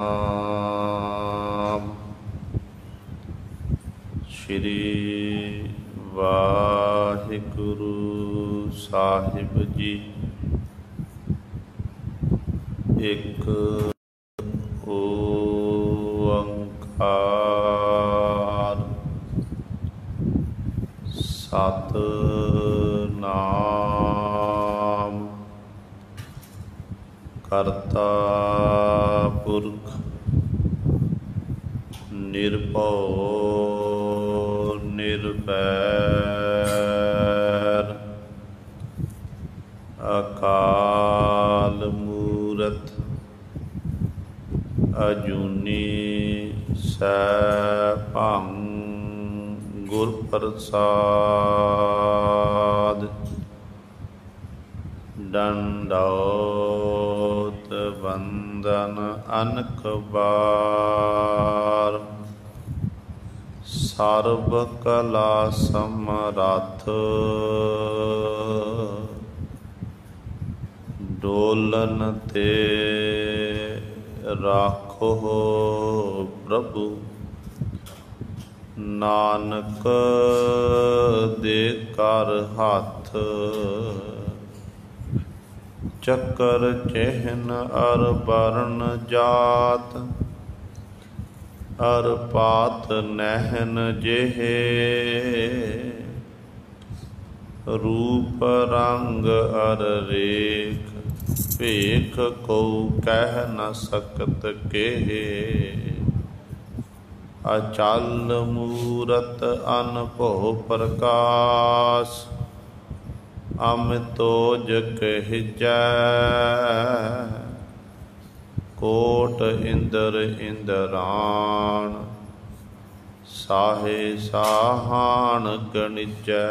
ਨਾਮ ਸ਼੍ਰੀ ਵਾਹਿਗੁਰੂ ਸਾਹਿਬ ਜੀ। ਇੱਕ ਓੰਕਾਰ ਸਤਿਨਾਮ ਕਰਤਾ ਪੁਰਖ ਨਿਰਭਉ ਨਿਰਵੈਰ ਅਕਾਲ ਮੂਰਤ ਅਜੂਨੀ ਸੈਭੰ ਗੁਰ ਪ੍ਰਸਾਦ। ਦੰਡੌਤ ਵੰਦਨ ਅਨਕ ਬਾਰ। ਸਰਬ ਕਲਾ ਸਮਰੱਥ ਡੋਲਨ ਤੇ ਰਾਖੋ ਪ੍ਰਭੂ। ਨਾਨਕ ਦੇ ਕਰ ਹੱਥ ਚੱਕਰ ਚਿਹਨ ਅਰ ਬਰਨ ਜਾਤ। ਅਰ ਪਾਤ ਨਹਿਨ ਜਿਹੇ ਰੂਪ ਰੰਗ ਅਰ ਰੇਖ। ਭੇਖ ਕਉ ਕਹਿ ਨ ਸਕਤ ਕੇਹੇ। ਅਚਲ ਮੂਰਤ ਅਨਭਉ ਪ੍ਰਕਾਸ਼। ਅਮਿਤੋਜ ਕਹਿਜੈ ਕੋਟ ਇੰਦਰ ਇੰਦਰਾਣ। ਸਾਹੇ ਸਾਹਾਣ ਗਣਿਜੈ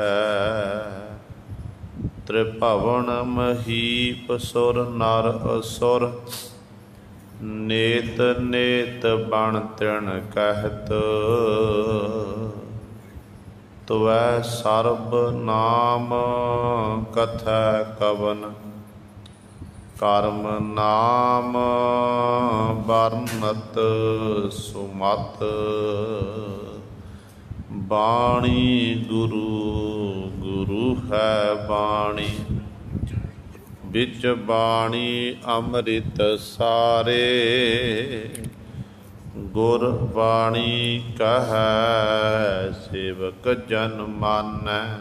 ਤ੍ਰਿਭਵਨ ਮਹੀਪ ਸੁਰ ਨਰ ਅਸੁਰ। ਨੇਤ ਨੇਤ ਬਣ ਤ੍ਰਿਣ ਕਹਿਤ ਤੁਵੈ ਸਰਬ ਨਾਮ ਕਥੈ ਕਵਨ। ਕਰਮ ਨਾਮ ਵਰਨਤ ਸੁਮਤ। ਬਾਣੀ ਗੁਰੂ ਗੁਰੂ ਹੈ ਬਾਣੀ। ਵਿੱਚ ਬਾਣੀ ਅੰਮ੍ਰਿਤ ਸਾਰੇ। ਗੁਰ ਬਾਣੀ ਕਹੈ ਸੇਵਕ ਜਨ ਮਾਨੈ।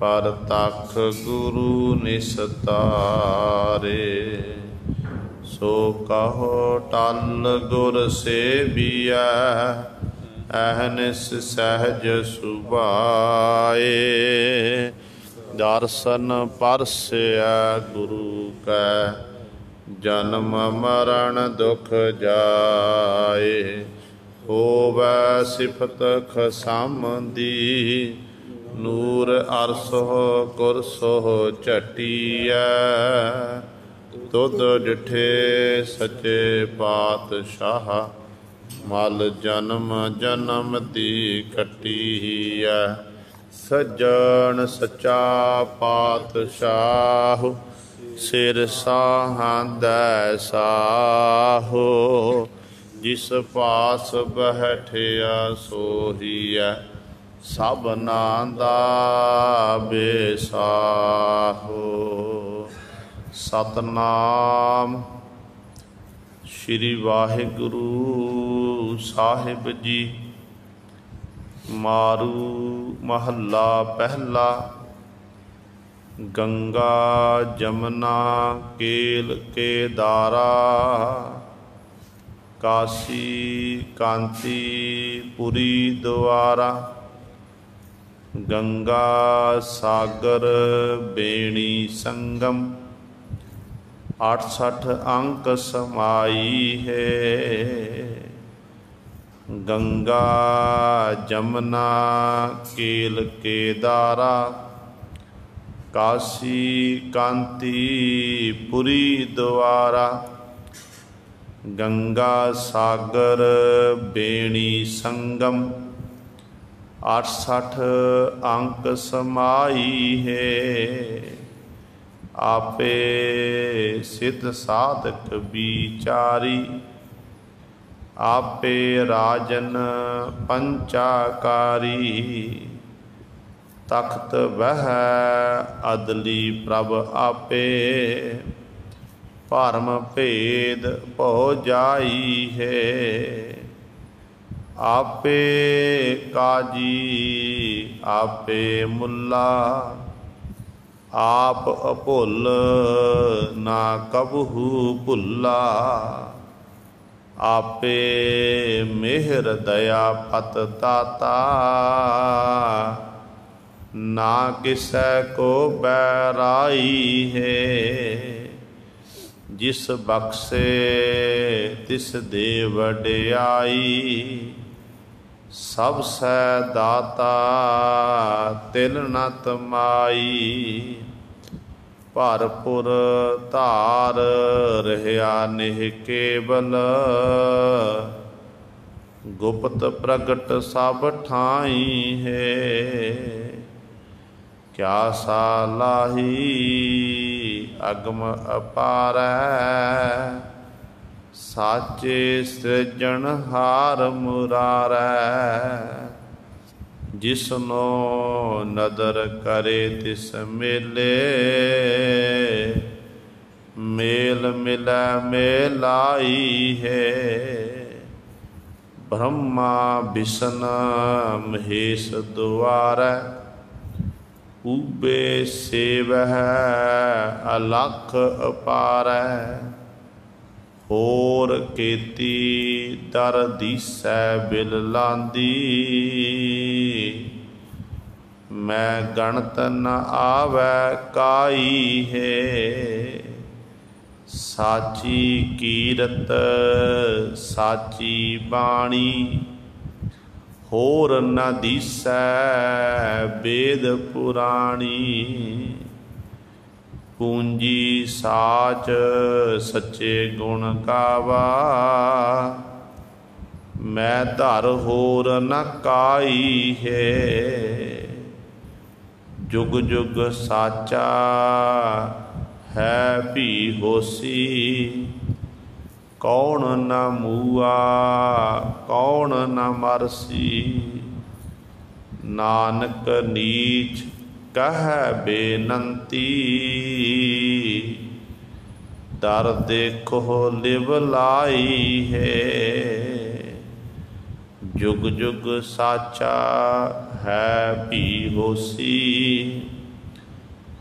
ਪਰਤਖ ਗੁਰੂ ਨਿਸਤਾਰੇ। ਸੋ ਕਹੋ ਟਲ ਗੁਰ ਸੇਵੀਐ। ਅਹਨਿਸ ਸਹਿਜ ਸੁਭਾਏ। ਦਰਸ਼ਨ ਪਰਸੈ ਗੁਰੂ ਕੈ ਜਨਮ ਮਰਨ ਦੁਖ ਜਾਏ। ਹੋਵੈ ਸਿਫਤ ਖਸਮ ਦੀ ਨੂਰ ਅਰਸੋ ਕੁਰਸੋ ਝਟੀਐ। ਤੁਧ ਡਿਠੇ ਸੱਚੇ ਪਾਤਸ਼ਾਹ ਮਲ ਜਨਮ ਜਨਮ ਦੀ ਕੱਟੀਐ। ਸੱਜਣ ਸੱਚਾ ਪਾਤਸ਼ਾਹ ਸਿਰ ਸਾਹਾਂਦੈ ਸਾਹੋ। ਜਿਸ ਪਾਸ ਬੈਠਿਆ ਸੋਹੀਐ ਸਭਨਾਂ ਦਾ ਬੇਸਾਹੋ। ਸਤਿਨਾਮ ਸ਼੍ਰੀ ਵਾਹਿਗੁਰੂ ਸਾਹਿਬ ਜੀ। ਮਾਰੂ ਮਹੱਲਾ ਪਹਿਲਾ। ਗੰਗਾ ਜਮਨਾ ਕੇਲ ਕੇਦਾਰਾ। ਕਾਸੀ ਕਾਂਤੀ ਪੁਰੀ ਦੁਆਰਾ। ਗੰਗਾ ਸਾਗਰ ਬੇਣੀ ਸੰਗਮ। 68 ਅੰਕ ਸਮਾਈ ਹੈ। ਗੰਗਾ ਜਮਨਾ ਕੇਲ ਕੇਦਾਰਾ। ਕਾਸੀ ਕਾਂਤੀ ਪੁਰੀ ਦੁਆਰਾ। ਗੰਗਾ ਸਾਗਰ ਬੇਣੀ ਸੰਗਮ। 68 ਅੰਕ ਸਮਾਈ ਹੈ। आपे सिद्ध साधक विचारी आपे राजन पंचाकारी, तख्त वह अदली प्रभ आपे, भरम भेद भो जाई है। आपे काजी आपे मुल्ला, आप अभुल ना कबहू भुल्ला। आपे मेहर दया पत दाता, ना किसै को बैराई है। जिस बख्शे तिस दे वड्याई, सब सै दाता तिल न तमाई। भरपुर धार रहा निह केवल, गुप्त प्रगट सब ठाई है। क्या सालाही अगम अपार, साचे सृजनहार मुरारै। जिसनो नदर करे तिस मेले, मेल मिलै मेलाई है। ब्रह्मा बिसन महेश द्वारै, ऊबे सेवह अलख अपारै। होर केती दर दीसै बिल लांदी, मैं गणत न आवै काई है। साची कीरत साची बाणी, होर न दीसै वेद पुराणी। पूंजी साच सच्चे गुण गावा, मैं धर होर न काई है। जुग जुग साचा है भी होसी, कौन न मूआ कौन न मरसी। नानक नीच कह बेनंती, दर देखो लिव लाई है। जुग जुग साचा है भी होसी,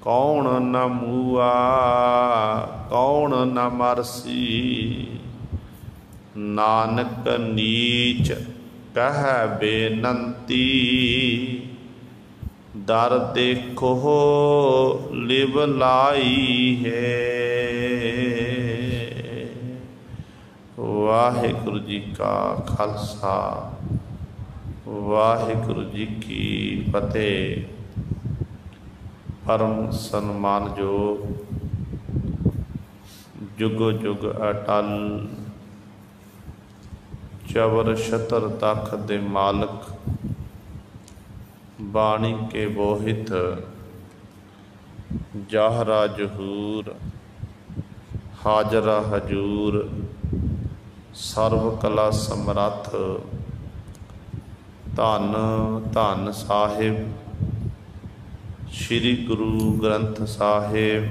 कौन न मूआ कौन न मरसी। नानक नीच कह बेनंती, दर देखो लिव लाई है। वाहिगुरु जी का खालसा, वाहिगुरु जी की फतेह। परम सन्मान जो जुग जुग अटल, चवर छतर तख दे मालक, बाणी के बोहित जाहरा जहूर, हाजरा हजूर, सर्व कला समरथ। धन धन साहिब श्री गुरु ग्रंथ साहिब,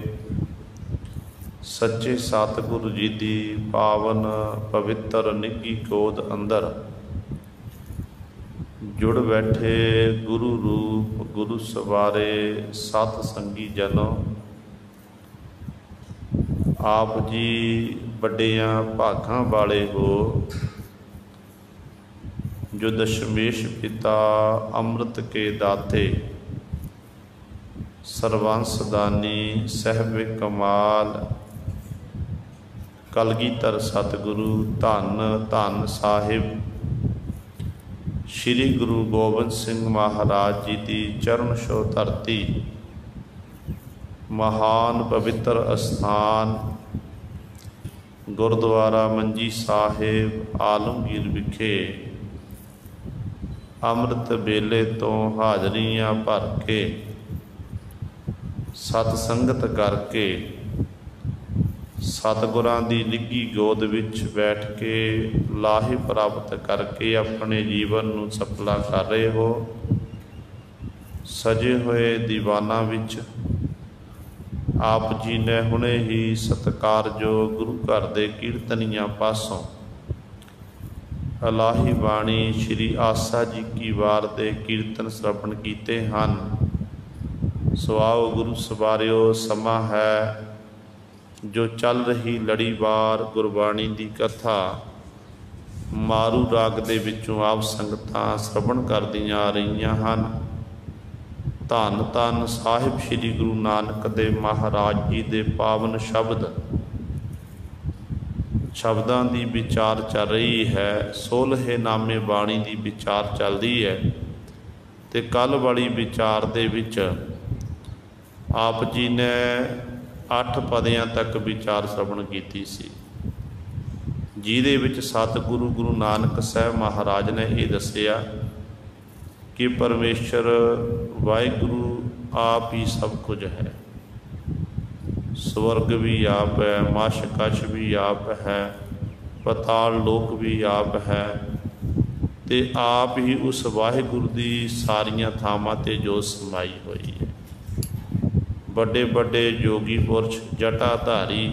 सच्चे सतगुरु जी दी पावन पवित्र निੱਘੀ गोद अंदर जुड़ बैठे गुरु रूप गुरु सवारे सत संगी जनों। आप जी वड्डियां भागां वाले हो, जो दशमेश पिता अमृत के दाते, सर्वंस दानी साहिब कमाल कलगीधर सतगुरु धन धन साहिब श्री गुरु गोबिंद सिंह महाराज जी की चरण छो धरती, महान पवित्र अस्थान गुरुद्वारा मंजी साहिब आलमगीर विखे अमृत बेले तो हाजरियां भर के सतसंगत करके सतगुरां दी निੱਘੀ गोद विच बैठ के लाहे प्राप्त करके अपने जीवन नूं सफला कर रहे हो। सजे हुए दीवाना विच आप जी ने हुणे ही सत्कारयोग गुरु घर दे कीर्तनियां पासों अलाही बाणी श्री आसा जी की वार दे कीर्तन श्रवण कीते हन। सो आओ गुरु सवारियो, समा है जो चल रही लड़ीवार गुरबाणी दी कथा मारू राग दे विचों आप संगतां श्रवण करदियां आ रहीआं हन। धन धन साहिब श्री गुरु नानक देव महाराज जी दे पावन शब्द शब्दां दी विचार चल रही है। 16 नामे बाणी दी विचार चलदी है ते कल वाली विचार दे विच आप जी ने 8 पदियां तक विचार श्रवण कीती सी, जिहदे विच सतगुरु गुरु नानक साहब महाराज ने ये दसिया कि परमेश्वर वाहिगुरु आप ही सब कुछ है। स्वर्ग भी आप है, मश कश भी आप है, पताल लोक भी आप है, ते आप ही उस वाहिगुरु दी सारियां थावां ते जो समाई हुई है। बड़े बड़े जोगी पुरश जटाधारी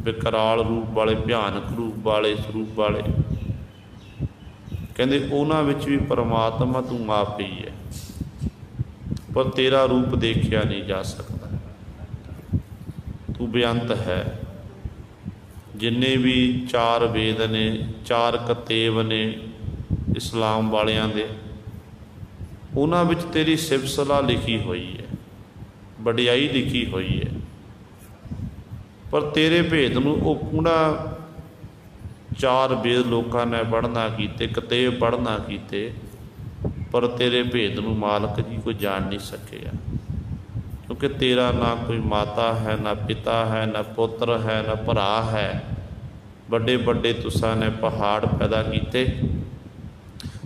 विकराल रूप वाले, भयानक रूप वाले, स्वरूप वाले, कहते उन्हां विच भी परमात्मा तू आप ही है, पर तेरा रूप देखिया नहीं जा सकता। तू बेअंत है। जिन्ने भी 4 वेद ने, 4 कतेब ने इस्लाम वालियां दे, उन्हां विच तेरी सिफ़त सलाह लिखी हुई है, वडियाई लिखी हुई है, पर तेरे भेद नूं ओह कूड़ा 4 वेद लोगों ने पढ़ना कीते, कतेब पढ़ना कीते, पर तेरे भेद नूं मालक जी कोई जान नहीं सकिया। क्योंकि तेरा ना कोई माता है, ना पिता है, ना पुत्र है, ना भरा है। बड़े बड़े तुसां ने पहाड़ पैदा कीते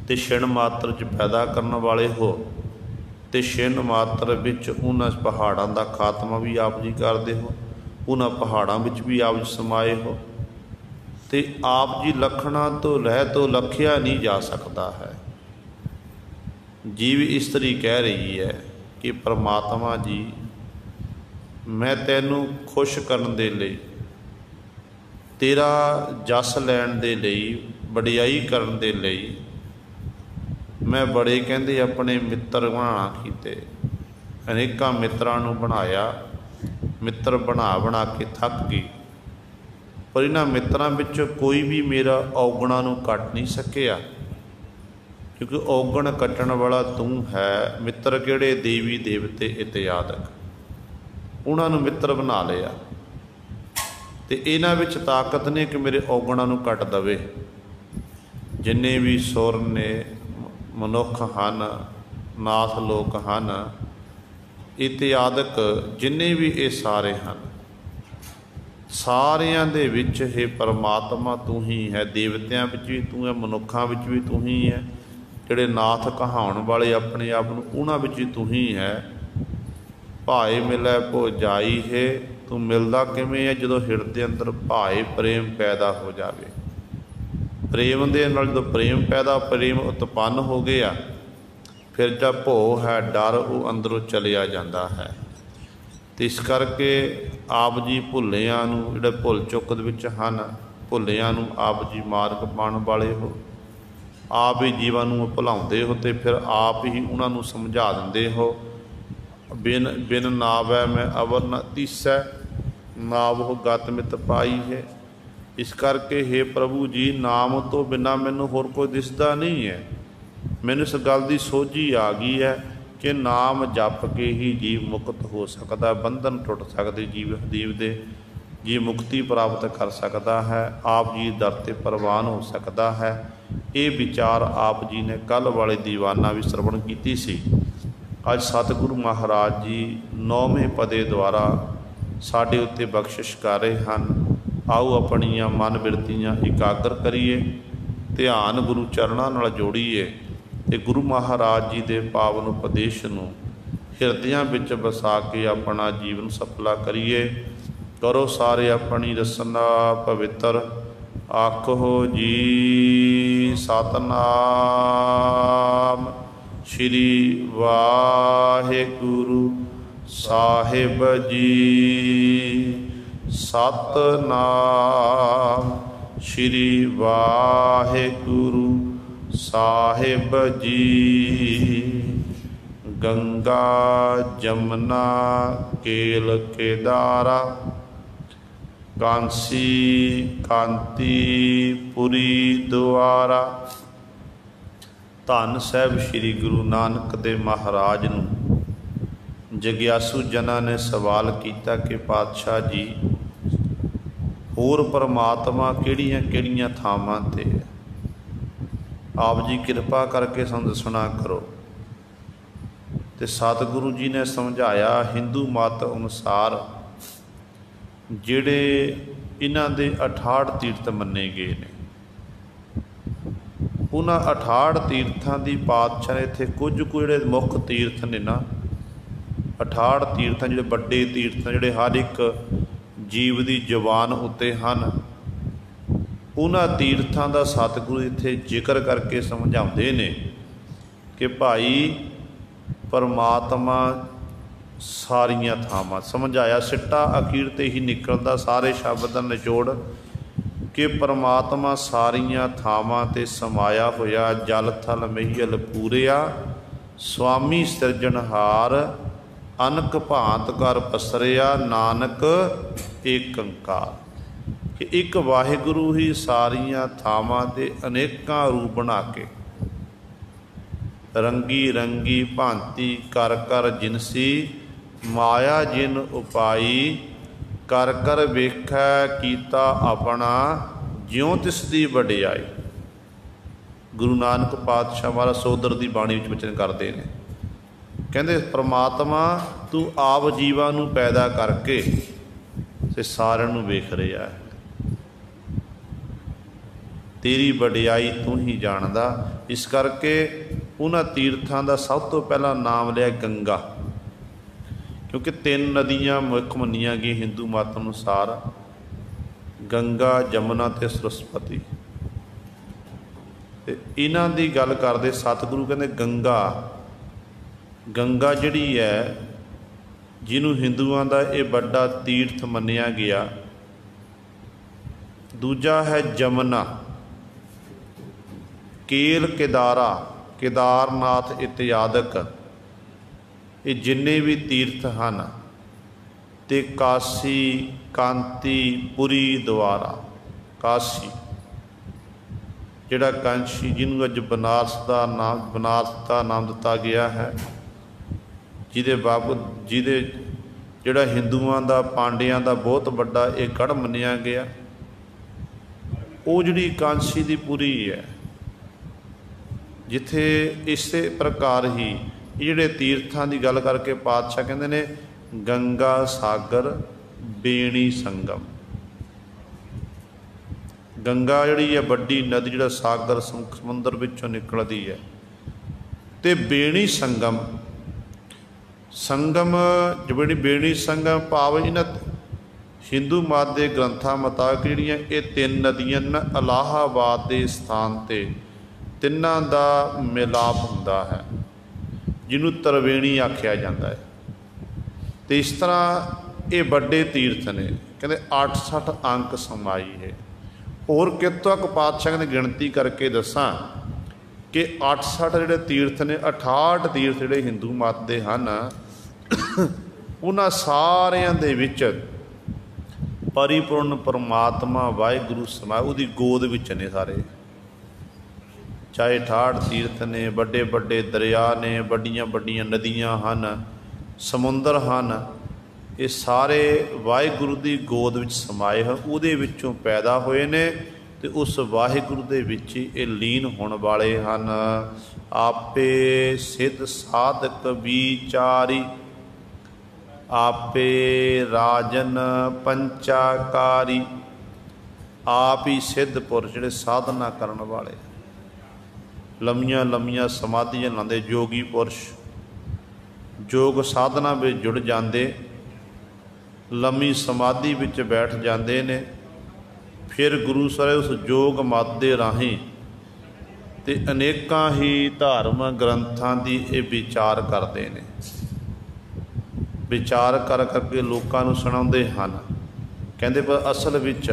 ते छिण मात्र च पैदा करने वाले हो, ते छिण मात्र विच उन्हां पहाड़ां दा खात्मा भी आप जी करदे हो, उन्हां पहाड़ां विच भी आप जी समाए हो। ते आप जी लखना तो लह तो लखिया नहीं जा सकता है। जीव इस्तरी कह रही है कि परमात्मा जी, मैं तैनू खुश करन दे लई, तेरा जस लैण दे लई, वडियाई करन दे लई मैं बड़े कहंदे अपने मित्र बनाना कीते, अनेकां मित्रां नूं बनाया, मित्र बना बना के थक गई, पर इन्हां मित्रां विच कोई भी मेरा औगणा नूं कट नहीं सकिया। क्योंकि औगण कट्टण वाला तू है। मित्र किहड़े? देवी देवते इत्यादक, उन्हां नूं मित्र बना लिया, ते इन्हां विच ताकत ने कि मेरे औगणा नूं कट दवे। जिन्ने भी सुर ने, मनुख हन, नाथ लोक हन इत्यादक, जिन्ने भी ये सारे हन, सारियां दे विच हे परमात्मा तू ही है। देवतियां विच भी तू है, मनुखां विच भी तू ही है, जिहड़े नाथ कहाउण वाले अपने आप नूं, उन्हां विच भी तू ही है। भाए मिलै भो जाई है, तू मिलदा किवें है? जदों हिरदे अंदर भाए प्रेम पैदा हो जावे। प्रेम दे नाल जदों प्रेम पैदा, प्रेम उत्पन्न हो गया, फिर जब भो है, डर, वो अंदरों चलिया जाता है। तो इस करके आप जी भुल्लियां नूं, जिहड़े भुल चुक दे विच हन, भुल्लियां नूं आप जी मार्ग पाउण वाले हो। आप ही जीवां नूं भुलाउंदे हो, तो फिर आप ही उन्हां नूं समझा दिंदे हो। बिन बिन नावै मैं अवर न तीसै, नाव हो गत मित पाई है। इस करके हे प्रभु जी, नाम तो बिना मैनूं होर कोई दिसदा नहीं है। मैनूं इस गल दी सोझी आ गई है कि नाम जप के ही जीव मुक्त हो सकता, बंधन टुट सकते, जीव दे जीव मुक्ति प्राप्त कर सकता है, आप जी दर ते प्रवान हो सकता है। ये विचार आप जी ने कल वाले दीवाना भी श्रवण की सी। अज सतगुरु महाराज जी 9वें पदे द्वारा साढ़े उत्ते बख्शिश कर रहे हैं। आओ अपनियां मन बिरतियां इकागर करिए, ध्यान गुरु चरणों नाल जोड़ीए ते गुरु महाराज जी के पावन उपदेश नूं हिरदियां विच वसा के अपना जीवन सफला करिए। करो सारे अपनी रसना पवित्र। आखो जी सतनाम श्री वाहिगुरु साहिब जी। सतनाम श्री वाहिगुरु साहिब जी। गंगा जमुना केल केदारा कांसी कांतीपुरी द्वारा। धन साहिब श्री गुरु नानक देव महाराज नूं जग्यासू जना ने सवाल किया कि पातशाह जी होर परमात्मा किहड़ियां-किहड़ियां थावां ते है, आप जी कृपा करके सानूं दसना करो। तो सतगुरु जी ने समझाया हिंदू मत अनुसार जिहड़े इन्हां दे 68 तीर्थ मन्ने गए ने, उन्हां 68 तीर्थां दी पातशाह ने इत्थे कुछ जिहड़े मुख तीर्थ ने ना, 68 तीर्थां जिहड़े वड्डे तीर्थ जिहड़े हर एक जीव दी जवान उत्ते हन, उन्हां तीर्थां दा सतगुरु इत्थे जिक्र करके समझाउंदे ने कि भाई परमात्मा सारियां थावां। समझाया सिट्टा अखीर ते ही निकलदा सारे शब्द दा निचोड़ कि परमात्मा सारियां थावां ते समाया होया। जल थल महियल पूरिया स्वामी सिरजनहार, अनक भांत कर पसरिया नानक एक अंकार। कि एक वाहिगुरु ही सारियां थावां ते अनेकां रूप बना के रंगी रंगी भांति कर कर जिनसी माया जिन उपाई। कर कर वेखै कीता अपना ज्यों तिसदी वडियाई। गुरु नानक पातशाह महाराज सोदर की बाणी विच वचन करते हैं, कहते परमात्मा तू आप जीवां नूं पैदा करके ते सारिआं नूं वेख रहा है, तेरी वडियाई तू ही जानदा। इस करके उन्हां तीर्थां दा सब तो पहला नाम लिया गंगा, क्योंकि 3 नदियां मुख मन्नियां गई हिंदू मत अनुसार, गंगा जमुना ते सरस्वती। ते इन्हां दी गल करदे सतगुरु कहंदे गंगा, गंगा जिहड़ी है जिन्हों हिंदुआं दा ये बड़ा तीर्थ मन्निया गया। दूजा है जमुना, केल केदारा, केदारनाथ इत्यादक ये जिन्ने भी तीर्थ हैं, ते काशी कांतीपुरी द्वारा। काशी जिहड़ा कांशी जिन्हों अज बनारस का नाम दिता गया है, जिहदे बाबत जिहदे जिहड़ा हिंदुआं दा पांडियां दा बहुत बड़ा एक गढ़ मन्निया गया, वो जिहड़ी कांशी दी पुरी है, जिथे इसे प्रकार ही जिहड़े तीर्थां की गल करके पातशाह कहते ने गंगा सागर बेणी संगम। गंगा जिहड़ी है वड्डी नदी, जिहड़ा सागर समुंदर विचों निकलदी है, ते बेणी संगम। संगम जिहड़ी बेणी संगम भाव इन्हां हिंदू मत के ग्रंथां मुताबिक जिहड़ियां ये 3 नदियां न, इलाहाबाद के स्थान ते तिन्हां दा मिलाप हुंदा है, जिन्हों त्रिवेणी आख्या जाता है। तो इस तरह ये बड़े तीर्थ ने, कहते 68 अंक समाई है। और कितों तक पातशाह ने गिणती करके दसा कि 68 जिहड़े तीर्थ ने, 68 तीर्थ जिहड़े हिंदू मत के हैं, उन्हां सारियां दे विच परिपूर्ण परमात्मा वाहिगुरु समाया, उहदी गोद विच ने सारे। चाहे 68 तीर्थ ने, बड़े बड़े दरिया ने, बड़ियां बड़ियां नदियां हैं, समुंदर हैं, ये सारे वाहिगुरु की गोद विच समाए हैं, उहदे विचों पैदा होए ने ते उस वाहिगुरु दे विच ये लीन होने वाले हैं। आपे सिद्ध साधक विचारी, आपे राजन पंचाकारी। आप ही सिद्ध पुरुष जिहड़े साधना करन वाले, लम्मियां लम्मियां समाधियां लांदे योगी पुरुष, योग साधना में जुड़ जाते, लम्मी समाधि विच बैठ जाते ने। फिर गुरु ਸਾਹਿਬ उस जोग मत दे राही ते अनेकां ही धर्म ग्रंथां दी ये विचार करते हैं। विचार कर करके लोकां नूं सुणाउंदे हन। कहंदे पर असल विच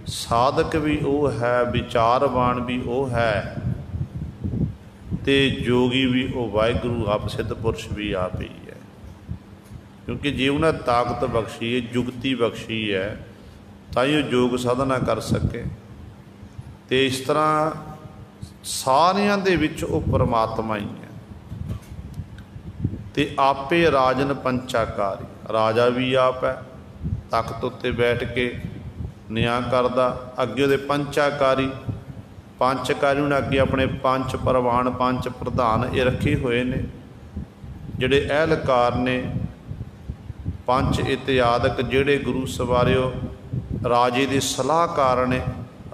साधक भी वो है, विचारवान भी वो है, ते जोगी भी वो वाहिगुरू आप सिद्ध पुरुष भी आप ही है। क्योंकि जे उन्हें ताकत बख्शी है, जुगती बख्शी है, ताइयों योग साधना कर सके। तो इस तरह सारियां दे विच वो परमात्मा ही है। तो आपे राजन पंचाकारी, राजा भी आप है, तख्त उत्ते बैठ के न्याय करदा। अगे उहदे पंचाकारी, पंचकारी उन्हें अगे अपने पंच परवान, पंच प्रधान ये रखे हुए ने, जिहड़े अहलकार ने, पंच इत्यादक जिहड़े गुरु सवारियो राजे दे सलाहकार ने।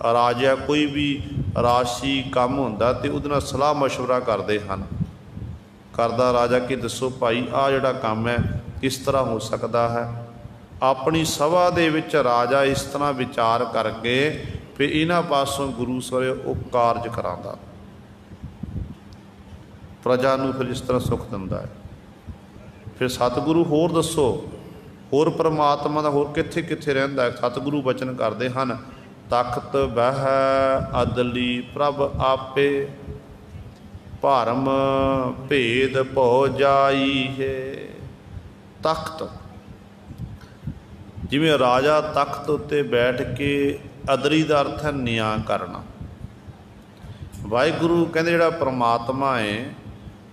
राजा कोई भी राशि काम होंदा ते उहदे नाल सलाह मशवरा करते हैं। करदा राजा कि दसो भाई आ जिहड़ा काम है किस तरह हो सकता है। अपनी सभा दे विच राजा इस तरह विचार करके फिर इन्हां पासों गुरु सवेरे वो कारज करांदा, प्रजा नूं फिर इस तरह सुख दिंदा है। फिर सतगुरु होर दसो, होर परमात्मा दा होर कित्थे कित्थे रहिंदा है। सतगुरु बचन करते हैं, तख्त बह अदली प्रभ आपे, भरम भेद भौ जाई है। तख्त जिवें राजा तख्त उत्ते बैठ के, अदली दा अर्थ है न्याय करना। वाहिगुरू कहंदे जिहड़ा परमात्मा है,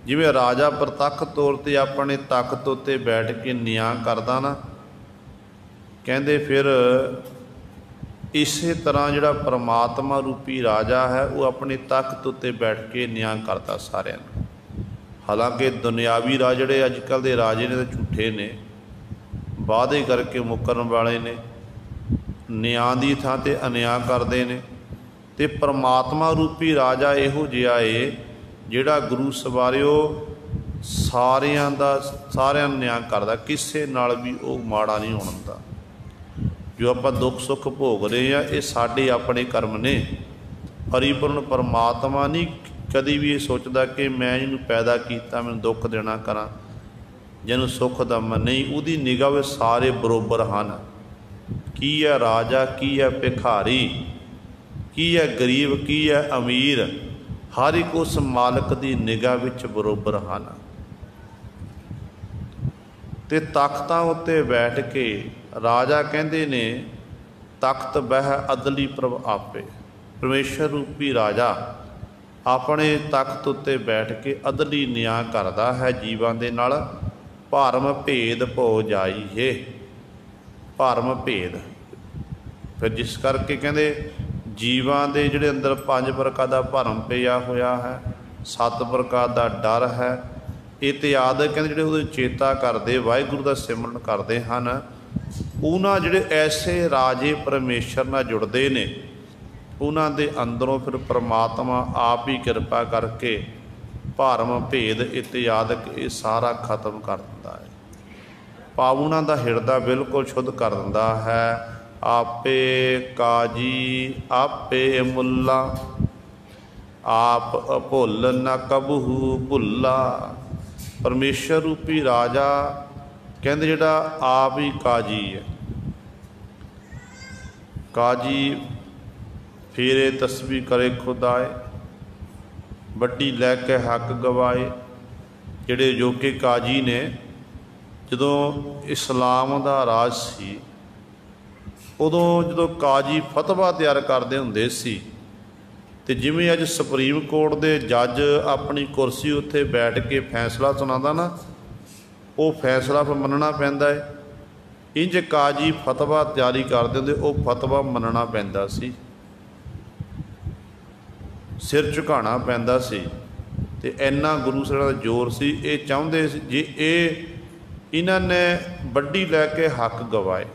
जिवें राजा प्रतख तौर पर अपने तख्त उत्ते बैठ के न्याय करदा ना, कहंदे फिर इसे तरह जिहड़ा परमात्मा रूपी राजा है वो अपने तख्त उत्ते बैठ के न्याय करता सारिਆਂ ਨੂੰ। हालांकि दुनियावी राज जिहड़े अजकल दे राजे ने तो झूठे ने, वादे करके मुकरन वाले ने, न्याय की थां ते अन्याय करते हैं। तो परमात्मा रूपी राजा इहो जिहा है जिहड़ा गुरु सवारियो सारियां दा सारियां न्याय करदा, किसे नाल भी वो माड़ा नहीं होण दिंदा। जो आप दुख सुख भोग रहे हैं ये साडे अपने कर्म ने। परिपूर्ण परमात्मा नहीं कभी भी ये सोचता कि मैं इनू पैदा किया मैं दुख देना करा, जिन्हों सुख दम नहीं। उहदी निगाह में सारे बरोबर हैं। की है राजा, की है भिखारी, की है गरीब, की है अमीर, हर एक उस मालक की निगाह विच बरोबर हैं। ते तख्तां उत्ते बैठ के राजा कहते ने, तख्त बह अदली प्रभ आपे, परमेश्वर रूपी राजा अपने तख्त उत्ते बैठ के अदली न्याय करता है जीवां दे नाल। भरम भेद भौ जाई है, भरम भेद फिर जिस करके कहते जीवां दे जिहड़े अंदर 5 प्रकार का भरम पिया होया है, 7 प्रकार का डर है, इत्यादि कहते जिहड़े उहदे चेता करते वाहिगुरू का सिमरन करते हैं, उन्हां जिहड़े ऐसे राजे परमेश्वर नाल जुड़ते ने, उन्हां दे अंदरों फिर परमात्मा आप ही कृपा करके भरम भेद इत्यादि ये सारा खत्म कर दिंदा है। भाव उन्हां दा हिरदा बिल्कुल शुद्ध कर दिंदा है। आपे काजी आपे मुल्ला, आप भुल न कबहू भुल्ला। परमेश्वर रूपी राजा कहते जिहड़ा आप ही काजी है। काजी फेरे तस्बी करे खुदाए, वड्डी लैके हक गवाए। जिहड़े जो कि काजी ने जदों इस्लाम दा राज सी, उदों जदों काजी फतवा तैयार करते हुंदे सी, ते जिवें अज सुप्रीम कोर्ट के जज अपनी कुर्सी उत्थे बैठ के फैसला सुनादा ना, वो फैसला फिर मनना पैंदा है। इंज काजी फतवा तैयारी करते होंदे, वो फतवा मनना पैंदा सी, सिर झुकाना पैंदा सी। ते इन्ना गुरु ਸਾਹਿਬ ਦਾ जोर सी, ये चाहुंदे सी जे इन्हां ने वड्डी लैके हक गवाए।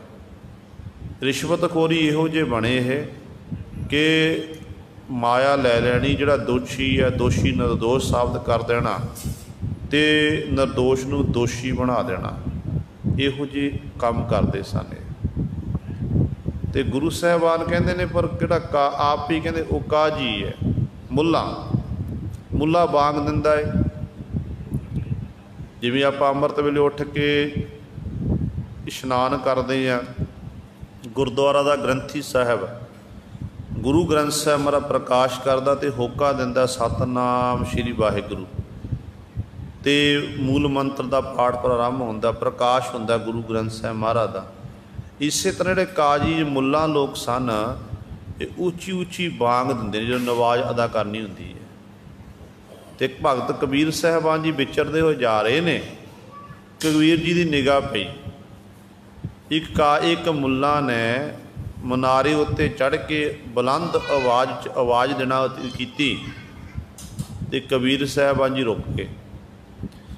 रिश्वतखोरी इहो जे बने है कि माया लै लैनी, जिहड़ा दोषी है दोषी निर्दोष साबित कर देना, ते निर्दोष नूं दोषी बना देना। इहो जे ਕੰਮ ਕਰਦੇ ਸਨ। ਤੇ ਗੁਰੂ ਸਾਹਿਬਾਨ ਕਹਿੰਦੇ ਨੇ ਪਰ ਕਿਹੜਾ ਆਪ ਹੀ ਕਹਿੰਦੇ ਉਹ ਕਾਜੀ ਹੈ, ਮੁੱਲਾ ਬਾਂਗ ਦਿੰਦਾ ਹੈ। ਜਿਵੇਂ ਆਪਾਂ ਅੰਮ੍ਰਿਤ ਵੇਲੇ ਉੱਠ ਕੇ ਇਸ਼ਨਾਨ ਕਰਦੇ ਹਾਂ, ਗੁਰਦੁਆਰਾ ਦਾ ਗ੍ਰੰਥੀ ਸਾਹਿਬ ਗੁਰੂ ਗ੍ਰੰਥ ਸਾਹਿਬ ਮਹਾਰਾਜ ਪ੍ਰਕਾਸ਼ ਕਰਦਾ ਅਤੇ ਹੋਕਾ ਦਿੰਦਾ ਸਤਿਨਾਮ ਸ਼੍ਰੀ ਵਾਹਿਗੁਰੂ, ਅਤੇ ਮੂਲ ਮੰਤਰ ਦਾ ਪਾਠ ਪ੍ਰਾਰੰਭ ਹੁੰਦਾ, ਪ੍ਰਕਾਸ਼ ਹੁੰਦਾ ਗੁਰੂ ਗ੍ਰੰਥ ਸਾਹਿਬ ਮਹਾਰਾਜ ਦਾ। ਇਸੇ ਤਰ੍ਹਾਂ ਜਿਹੜੇ ਕਾਜੀ ਮੁੱਲਾਂ ਲੋਕ ਸਨ ਇਹ ਉੱਚੀ ਉੱਚੀ ਬਾਂਗ ਦਿੰਦੇ ਨੇ ਜਦੋਂ ਨਵਾਜ਼ ਅਦਾ ਕਰਨੀ ਹੁੰਦੀ ਹੈ। ਅਤੇ ਇੱਕ ਭਗਤ ਕਬੀਰ ਸਾਹਿਬਾਨ ਜੀ ਵਿਚਰਦੇ ਹੋਏ ਜਾ ਰਹੇ ਨੇ, ਕਬੀਰ ਜੀ ਦੀ ਨਿਗਾਹ ਪਈ, ਇੱਕ ਮੁੱਲਾ ਨੇ ਮਨਾਰੇ ਉੱਤੇ ਚੜ੍ਹ ਕੇ ਬੁਲੰਦ ਆਵਾਜ਼ 'ਚ ਆਵਾਜ਼ ਦੇਣਾ ਕੀਤੀ, ਅਤੇ ਕਬੀਰ ਸਾਹਿਬਾਨ ਜੀ ਰੁਕ ਕੇ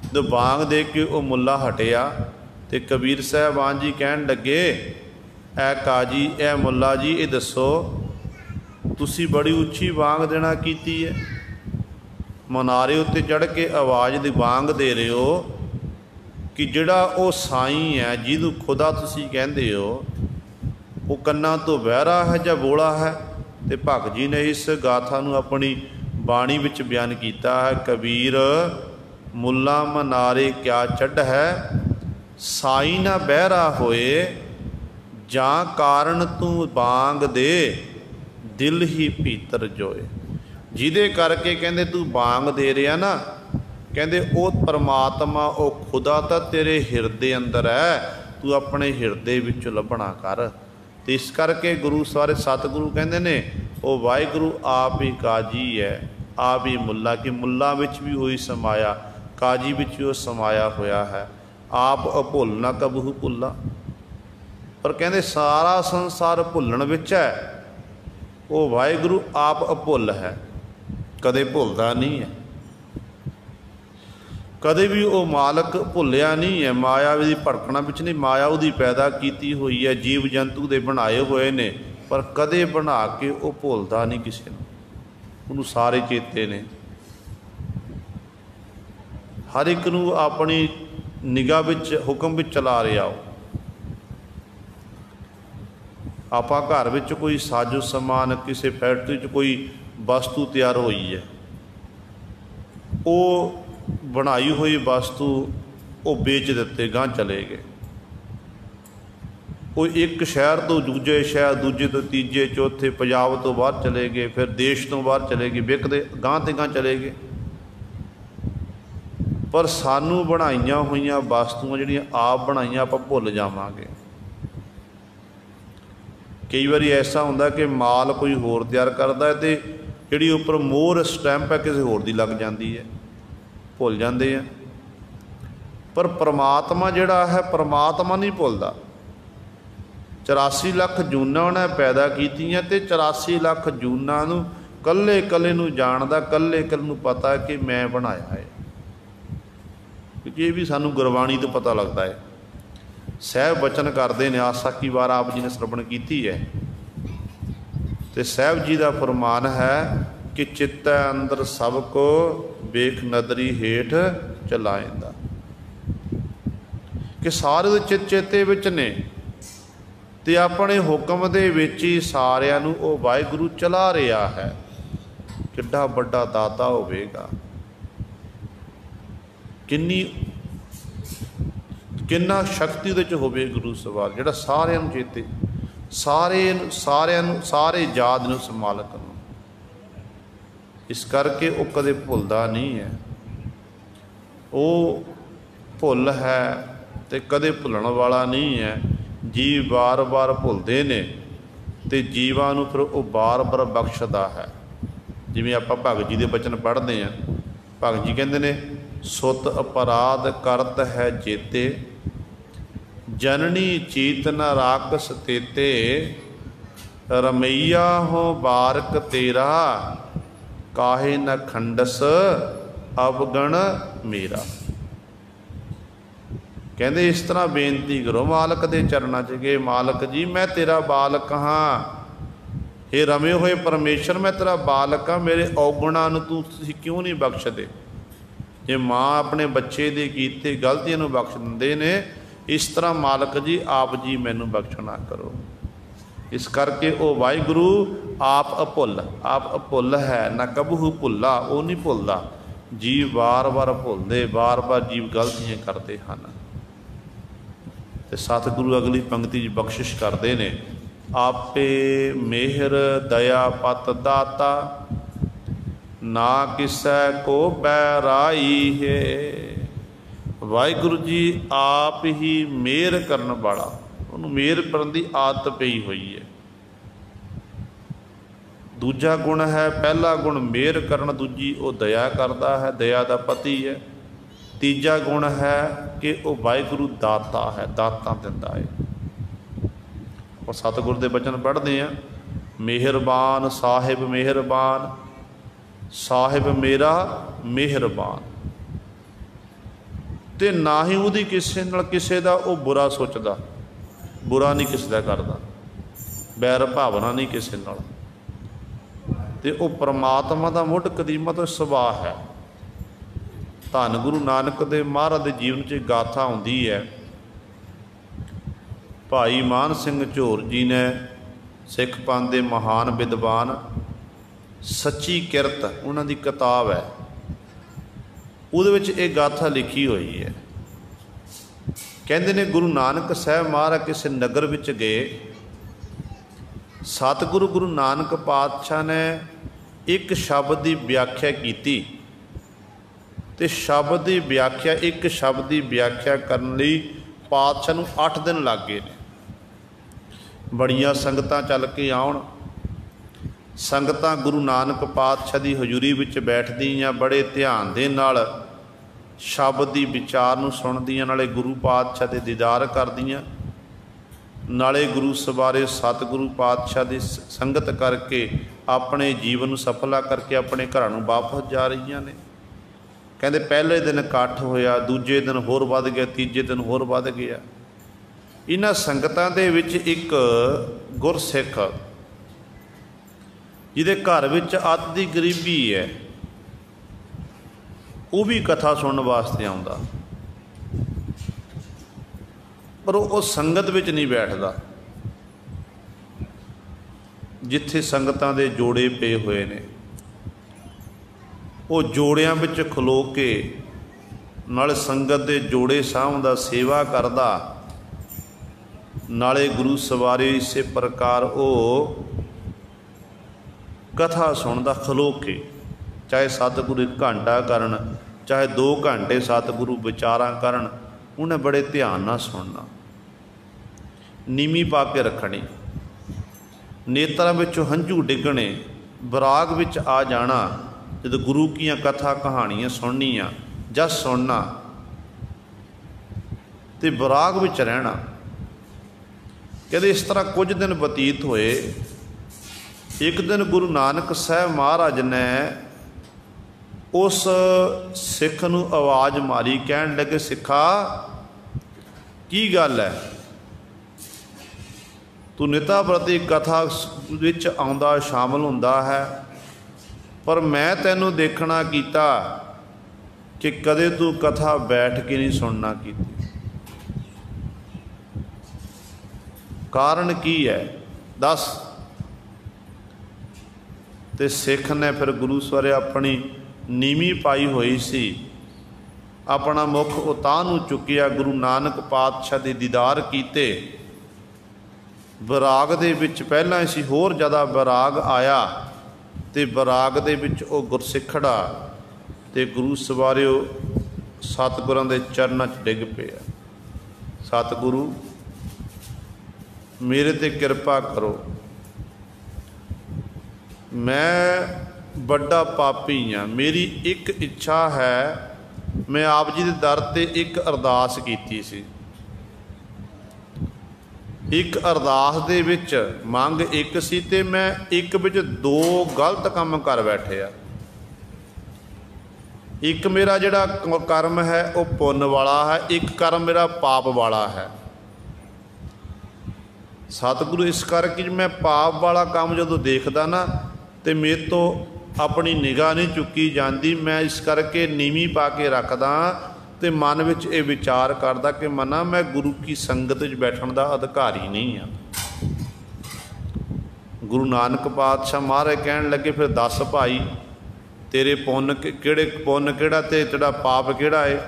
ਜਦੋਂ ਬਾਂਗ ਦੇ ਕੇ ਉਹ ਮੁੱਲਾ ਹਟਿਆ ਅਤੇ ਕਬੀਰ ਸਾਹਿਬਾਨ ਜੀ ਕਹਿਣ ਲੱਗੇ, ਐ ਕਾਜੀ ਐ ਮੁੱਲਾ ਜੀ ਇਹ ਦੱਸੋ ਤੁਸੀਂ ਬੜੀ ਉੱਚੀ ਬਾਂਗ ਦੇਣਾ ਕੀਤੀ ਹੈ, ਮਨਾਰੇ ਉੱਤੇ ਚੜ੍ਹ ਕੇ ਆਵਾਜ਼ ਦੀ ਬਾਂਗ ਦੇ ਰਹੇ ਹੋ ਕਿ ਜਿਹੜਾ ਉਹ ਸਾਈਂ ਹੈ ਜਿਹਨੂੰ ਖੁਦਾ ਤੁਸੀਂ ਕਹਿੰਦੇ ਹੋ ਉਹ ਕੰਨਾਂ ਤੋਂ ਬਹਿਰਾ ਹੈ ਜਾਂ ਬੋਲਾ ਹੈ। ਅਤੇ ਭਗਤ ਜੀ ਨੇ ਇਸ ਗਾਥਾ ਨੂੰ ਆਪਣੀ ਬਾਣੀ ਵਿੱਚ ਬਿਆਨ ਕੀਤਾ ਹੈ, ਕਬੀਰ ਮੁੱਲਾ ਮਨਾਰੇ ਕਿਆ ਚੱਢ ਹੈ, ਸਾਈਂ ਨਾ ਬਹਿਰਾ ਹੋਏ ਜਾਂ ਕਾਰਨ ਤੂੰ ਬਾਂਗ ਦੇ ਦਿਲ ਹੀ ਭੀਤਰ ਜੋਏ। ਜਿਹਦੇ ਕਰਕੇ ਕਹਿੰਦੇ ਤੂੰ ਬਾਂਗ ਦੇ ਰਿਹਾ ਨਾ, ਕਹਿੰਦੇ ਉਹ ਪਰਮਾਤਮਾ ਉਹ ਖੁਦਾ ਤਾਂ ਤੇਰੇ ਹਿਰਦੇ ਅੰਦਰ ਹੈ, ਤੂੰ ਆਪਣੇ ਹਿਰਦੇ ਵਿੱਚੋਂ ਲੱਭਣਾ ਕਰ। ਅਤੇ ਇਸ ਕਰਕੇ ਗੁਰੂ ਸਾਰੇ ਸਤਿਗੁਰੂ ਕਹਿੰਦੇ ਨੇ ਉਹ ਵਾਹਿਗੁਰੂ ਆਪ ਹੀ ਕਾਜੀ ਹੈ, ਆਪ ਹੀ ਮੁੱਲਾ, ਕਿ ਮੁੱਲਾ ਵਿੱਚ ਵੀ ਉਹੀ ਸਮਾਇਆ, ਕਾਜੀ ਵਿੱਚ ਵੀ ਉਹ ਸਮਾਇਆ ਹੋਇਆ ਹੈ। ਆਪ ਅਭੁੱਲ ਨਾ ਕਬਹੂ ਭੁੱਲਾ, ਪਰ ਕਹਿੰਦੇ ਸਾਰਾ ਸੰਸਾਰ ਭੁੱਲਣ ਵਿੱਚ ਹੈ, ਉਹ ਵਾਹਿਗੁਰੂ ਆਪ ਅਭੁੱਲ ਹੈ, ਕਦੇ ਭੁੱਲਦਾ ਨਹੀਂ ਹੈ, ਕਦੇ ਵੀ ਉਹ ਮਾਲਕ ਭੁੱਲਿਆ ਨਹੀਂ ਹੈ। ਮਾਇਆ ਦੀ ਭਟਕਣਾ ਵਿੱਚ ਨਹੀਂ, ਮਾਇਆ ਉਹਦੀ ਪੈਦਾ ਕੀਤੀ ਹੋਈ ਹੈ, ਜੀਵ ਜੰਤੂ ਦੇ ਬਣਾਏ ਹੋਏ ਨੇ, ਪਰ ਕਦੇ ਬਣਾ ਕੇ ਉਹ ਭੁੱਲਦਾ ਨਹੀਂ ਕਿਸੇ ਨੂੰ, ਉਹਨੂੰ ਸਾਰੇ ਚੇਤੇ ਨੇ। ਹਰ ਇੱਕ ਨੂੰ ਆਪਣੀ ਨਿਗਾਹ ਵਿੱਚ ਹੁਕਮ ਵਿੱਚ ਚਲਾ ਰਿਹਾ ਉਹ। ਆਪਾਂ ਘਰ ਵਿੱਚ ਕੋਈ ਸਾਜੋ ਸਮਾਨ, ਕਿਸੇ ਫੈਕਟਰੀ 'ਚ ਕੋਈ ਵਸਤੂ ਤਿਆਰ ਹੋਈ ਹੈ, ਉਹ ਬਣਾਈ ਹੋਈ ਵਸਤੂ ਉਹ ਵੇਚ ਦਿੱਤੇ, ਗਾਂਹ ਚਲੇ ਗਏ। ਉਹ ਇੱਕ ਸ਼ਹਿਰ ਤੋਂ ਦੂਜੇ ਸ਼ਹਿਰ, ਦੂਜੇ ਤੋਂ ਤੀਜੇ ਚੌਥੇ, ਪੰਜਾਬ ਤੋਂ ਬਾਹਰ ਚਲੇ ਗਏ, ਫਿਰ ਦੇਸ਼ ਤੋਂ ਬਾਹਰ ਚਲੇ ਗਏ, ਵਿਕਦੇ ਗਾਂਹ ਤੇ ਗਾਂਹ ਚਲੇ ਗਏ। ਪਰ ਸਾਨੂੰ ਬਣਾਈਆਂ ਹੋਈਆਂ ਵਸਤੂਆਂ ਜਿਹੜੀਆਂ ਆਪ ਬਣਾਈਆਂ ਆਪਾਂ ਭੁੱਲ ਜਾਵਾਂਗੇ। ਕਈ ਵਾਰੀ ਐਸਾ ਹੁੰਦਾ ਕਿ ਮਾਲ ਕੋਈ ਹੋਰ ਤਿਆਰ ਕਰਦਾ ਹੈ ਅਤੇ ਜਿਹੜੀ ਉੱਪਰ ਮੋਹਰ ਸਟੈਂਪ ਹੈ ਕਿਸੇ ਹੋਰ ਦੀ ਲੱਗ ਜਾਂਦੀ ਹੈ, ਭੁੱਲ ਜਾਂਦੇ ਆ। ਪਰ ਪਰਮਾਤਮਾ ਜਿਹੜਾ ਹੈ, ਪਰਮਾਤਮਾ ਨਹੀਂ ਭੁੱਲਦਾ। 84 ਲੱਖ ਜੂਨਾਂ ਉਹਨੇ ਪੈਦਾ ਕੀਤੀਆਂ ਅਤੇ 84 ਲੱਖ ਜੂਨਾਂ ਨੂੰ ਇਕੱਲੇ ਇਕੱਲੇ ਨੂੰ ਜਾਣਦਾ, ਇਕੱਲੇ ਇਕੱਲੇ ਨੂੰ ਪਤਾ ਕਿ ਮੈਂ ਬਣਾਇਆ ਹੈ। ਕਿਉਂਕਿ ਇਹ ਵੀ ਸਾਨੂੰ ਗੁਰਬਾਣੀ ਤੋਂ ਪਤਾ ਲੱਗਦਾ ਹੈ। ਸਾਹਿਬ ਬਚਨ ਕਰਦੇ ਨੇ, ਆਸਾਕੀ ਵਾਰ ਆਪ ਜੀ ਨੇ ਸਰਵਣ ਕੀਤੀ ਹੈ, ਅਤੇ ਸਾਹਿਬ ਜੀ ਦਾ ਫਰਮਾਨ ਹੈ ਕਿ ਚਿੱਤੈ ਅੰਦਰ ਸਭ ਕੋ ਵੇਖ ਨਦਰੀ ਹੇਠ ਚਲਾਇਂਦਾ, ਕਿ ਸਾਰੇ ਦੇ ਚਿੱਤ ਚੇਤੇ ਵਿੱਚ ਨੇ ਅਤੇ ਆਪਣੇ ਹੁਕਮ ਦੇ ਵਿੱਚ ਹੀ ਸਾਰਿਆਂ ਨੂੰ ਉਹ ਵਾਹਿਗੁਰੂ ਚਲਾ ਰਿਹਾ ਹੈ। ਕਿੱਡਾ ਵੱਡਾ ਦਾਤਾ ਹੋਵੇਗਾ, ਕਿੰਨਾ ਸ਼ਕਤੀ ਉਹਦੇ 'ਚ ਹੋਵੇ ਗੁਰੂ ਸਵਾਰ, ਜਿਹੜਾ ਸਾਰਿਆਂ ਨੂੰ ਚੇਤੇ, ਸਾਰਿਆਂ ਨੂੰ ਸਾਰੇ ਯਾਦ ਨੂੰ ਸੰਭਾਲਕ ਨੂੰ। ਇਸ ਕਰਕੇ ਉਹ ਕਦੇ ਭੁੱਲਦਾ ਨਹੀਂ ਹੈ, ਉਹ ਭੁੱਲ ਹੈ ਅਤੇ ਕਦੇ ਭੁੱਲਣ ਵਾਲਾ ਨਹੀਂ ਹੈ। ਜੀਵ ਵਾਰ ਵਾਰ ਭੁੱਲਦੇ ਨੇ ਅਤੇ ਜੀਵਾਂ ਨੂੰ ਫਿਰ ਉਹ ਬਾਰ ਬਾਰ ਬਖਸ਼ਦਾ ਹੈ। ਜਿਵੇਂ ਆਪਾਂ ਭਗਤ ਜੀ ਦੇ ਬਚਨ ਪੜ੍ਹਦੇ ਹਾਂ, ਭਗਤ ਜੀ ਕਹਿੰਦੇ ਨੇ, ਸੁਤ ਅਪਰਾਧ ਕਰਤ ਹੈ ਚੇਤੇ, ਜਨਨੀ ਚੀਤ ਨ ਰਾਕਸ ਤੇਤੇ, ਰਮਈਆ ਹੋ ਬਾਰਕ ਤੇਰਾ, ਕਾਹੇ ਨ ਖੰਡਸ ਅਵਗਣ ਮੇਰਾ। ਕਹਿੰਦੇ ਇਸ ਤਰ੍ਹਾਂ ਬੇਨਤੀ ਕਰੋ ਮਾਲਕ ਦੇ ਚਰਨਾਂ 'ਚ ਕਿ ਮਾਲਕ ਜੀ ਮੈਂ ਤੇਰਾ ਬਾਲਕ ਹਾਂ, ਇਹ ਰਮੇ ਹੋਏ ਪਰਮੇਸ਼ਰ ਮੈਂ ਤੇਰਾ ਬਾਲਕ ਹਾਂ, ਮੇਰੇ ਔਗੁਣਾਂ ਨੂੰ ਤੁਸੀਂ ਕਿਉਂ ਨਹੀਂ ਬਖਸ਼ਦੇ। ਜੇ ਮਾਂ ਆਪਣੇ ਬੱਚੇ ਦੇ ਕੀਤੇ ਗਲਤੀਆਂ ਨੂੰ ਬਖਸ਼ ਦਿੰਦੇ ਨੇ, इस तरह मालक जी आप जी मैनू बख्शना करो। इस करके वो वाहिगुरू आप अभुੱਲ है, ना कबहू भुੱਲਾ, वो नहीं भुੱਲਦਾ। जीव बार बार भुੱਲਦੇ, बार बार जीव गलतियां करते हैं। तो सतगुरु अगली पंक्ति बख्शिश करते ने, आपे मेहर दया पत दाता, ना किसै को बैराई है। वाहिगुरू जी आप ही मेहर करन वाला, उन्होंने मेहर करन की आदत पई हुई है। दूजा गुण है, पहला गुण मेहर करना, दूजी वो दया करता है, दया का पति है। तीजा गुण है कि वो वाहिगुरू दाता है, दाता दिंदा है। और सतगुर के बचन पढ़ते हैं, मेहरबान साहिब मेहरबान, साहिब मेरा मेहरबान। तो ना ही वो किसी का वो बुरा सोचता, बुरा नहीं किसी का करता, बैर भावना नहीं किसी नाल। तो वह परमात्मा का मुढ़ कदीमा तो सुभाव है। धन गुरु नानक देव महाराज के जीवन च गाथा आउंदी है। भाई मान सिंह झोर जी ने, सिख पंथ के महान विद्वान, सच्ची किरत उन्हों की किताब है, उहदे विच ये गाथा लिखी हुई है। कहते ने गुरु नानक साहब महाराज किसी नगर विच गए, सतगुरु गुरु नानक पातशाह ने एक शब्द की व्याख्या की। तो शब्द की व्याख्या, एक शब्द की व्याख्या करने लई पातशाह नूं 8 दिन लग गए ने। बड़ियां संगतां चल के आउण, संगतां गुरु नानक पातशाह की हजूरी विच बैठदियां, बड़े ध्यान दे नाल शब्द की विचार नूं सुणदियां, नाले गुरु पातशाह दे दीदार करदियां, नाले गुरु सवारे सतगुरु पातशाह की संगत करके अपने जीवन सफला करके अपने घरां नूं वापस जा रही ने। कहते पहले दिन इकट्ठ होया, दूजे दिन होर वध गया, तीजे दिन होर वध गया। इन्हां संगतां दे विच एक गुरसिख जिहदे घर विच अत दी गरीबी है, वो भी कथा सुनने वास्ते आउंदा, पर वो संगत विच नहीं बैठदा। जिथे संगतां दे जोड़े पे हुए ने, वो जोड़ियां विच खलो के नाले संगत दे जोड़े साहबदा, सेवा करदा, नाले गुरु सवारे इसे प्रकार वो कथा सुनदा खलो के। चाहे सतगुरु 1 घंटा करन, चाहे 2 घंटे सतगुरु विचारां करन, उन्हें बड़े ध्यान नाल सुनना, नीवी पा के रखनी, नेत्रां विचों हंझू डिगने, विराग विच आ जाना। जब गुरु की कथा कहानियां सुननियां, जस सुनना तो विराग विच रहना। कहते इस तरह कुछ दिन बतीत होए। एक दिन गुरु नानक साहब महाराज ने उस सिख नूं आवाज़ मारी, कहण लगे, सिखा की गल है, तू निता प्रति कथा विच आउंदा शामिल हुंदा है, पर मैं तैनूं देखना कीता कि कदे तू कथा बैठ के नहीं सुनना कीती। कारण की है दस। ते सिख ने फिर गुरु सवारे अपनी नीवी पाई हुई सी, अपना मुख उतां नूं चुकिया, गुरु नानक पातशाह दे दीदार कीते। विराग दे विच पहलां सी, होर ज़्यादा विराग आया, ते विराग दे विच ओ गुरसिखड़ा ते गुरु सवारिओ सतगुरां दे चरनां च डिग पिया। सतगुरु मेरे ते किरपा करो, मैं बड़ा पापी हाँ, मेरी एक इच्छा है, मैं आप जी के दर ते एक अरदास कीती सी। एक अरदास दे विच मंग एक सी ते मैं एक विच 2 गलत काम कर बैठे आ। एक मेरा जिहड़ा कर्म है वो पुण्य वाला है, एक कर्म मेरा पाप वाला है। सतगुरु इस करके मैं पाप वाला काम जदों देखदा ना तो मेरे तो अपनी निगाह नहीं चुकी जाती, मैं इस करके नीवी पा के रखदा तो मन विच ये विचार करदा कि मना मैं गुरु की संगत विच बैठण दा अधिकारी नहीं हाँ। गुरु नानक पातशाह महाराज कहण लगे फिर दस भाई तेरे पुन्न किहड़े, पुन्न किहड़ा ते तेरा पाप किहड़ा है।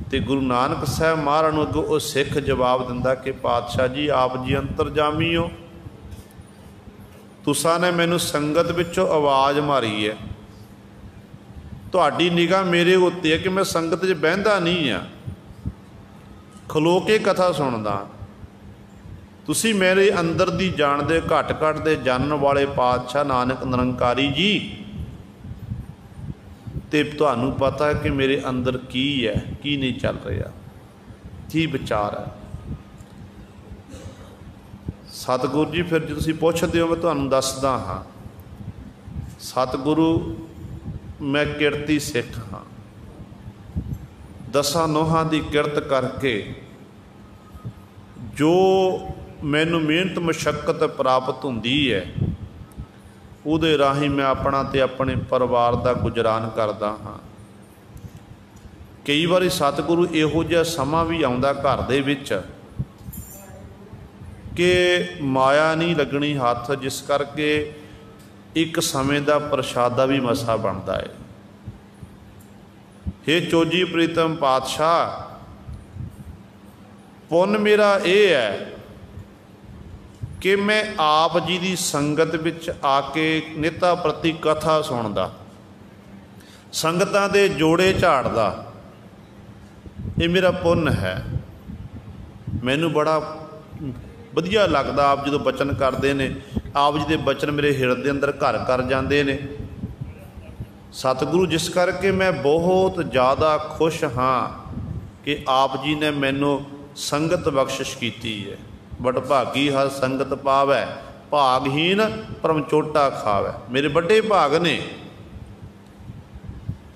तो गुरु नानक साहब महाराज नूं अगों सिख जवाब दिंदा कि पातशाह जी आप जी अंतरजामी हो, तुसां ने मैनूं संगत विचों आवाज़ मारी है, तुहाडी निगाह मेरे उत्ते है कि मैं संगत 'च बहिंदा नहीं हाँ, खलो के कथा सुनदा। तुसी मेरे अंदर दी जाणदे घट घट दे जानन वाले पातशाह नानक निरंकारी जी, ते तुहानूं पता है कि मेरे अंदर की है की नहीं चल रहा, की विचार है। सतगुरु जी फिर जो तुसीं पुछदे हो मैं तुहानूं दसदा हाँ। सतगुरु मैं किरती सिख हाँ, दसां नोहां दी किरत करके जो मैनूं मेहनत मशक्कत प्राप्त हुंदी है उहदे राही मैं अपना ते अपने परिवार का गुजरान करदा हाँ। कई बारी सतगुरु इहो जिहा समां भी आउंदा घर दे विच कि माया नहीं लगनी हथ, जिस करके एक समय का प्रशादा भी मसा बनता है। हे चोजी प्रीतम पातशाह, पुन मेरा ये है कि मैं आप जी की संगत विच आके निता प्रति कथा सुनदा, संगतां दे जोड़े झाड़दा, ये मेरा पुन है। मैनू बड़ा वधिया लगदा आप जो बचन करते हैं, आप जी के बचन मेरे हिरदे अंदर घर कर जाते हैं। सतगुरु जिस करके मैं बहुत ज़्यादा खुश हाँ कि आप जी ने मैनू संगत बख्शिश की है। बट भागी हर संगत पावै, भागहीन परम चोटा खावै। मेरे बड़े भाग ने,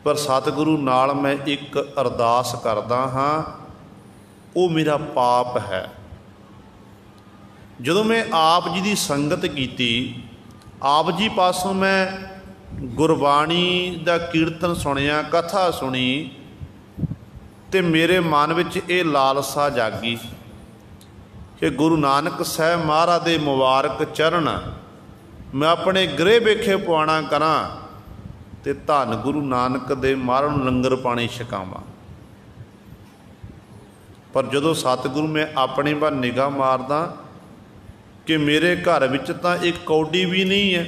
पर सतगुरु नाल मैं एक अरदास करदा हाँ, वो मेरा पाप है। जदों मैं आप जी की संगत की, आप जी पासों मैं गुरबाणी का कीर्तन सुनिया, कथा सुनी, तो मेरे मन विच ये लालसा जागी कि गुरु नानक साहब महाराज दे मुबारक चरण मैं अपने गृह वेखे पवाणा करा, ते धन गुरु नानक दे महाराज नूं लंगर पानी छकावां। पर जदों सतगुरु मैं अपने वाल निगाह मारदा कि मेरे घर विच तां एक कौडी भी नहीं है,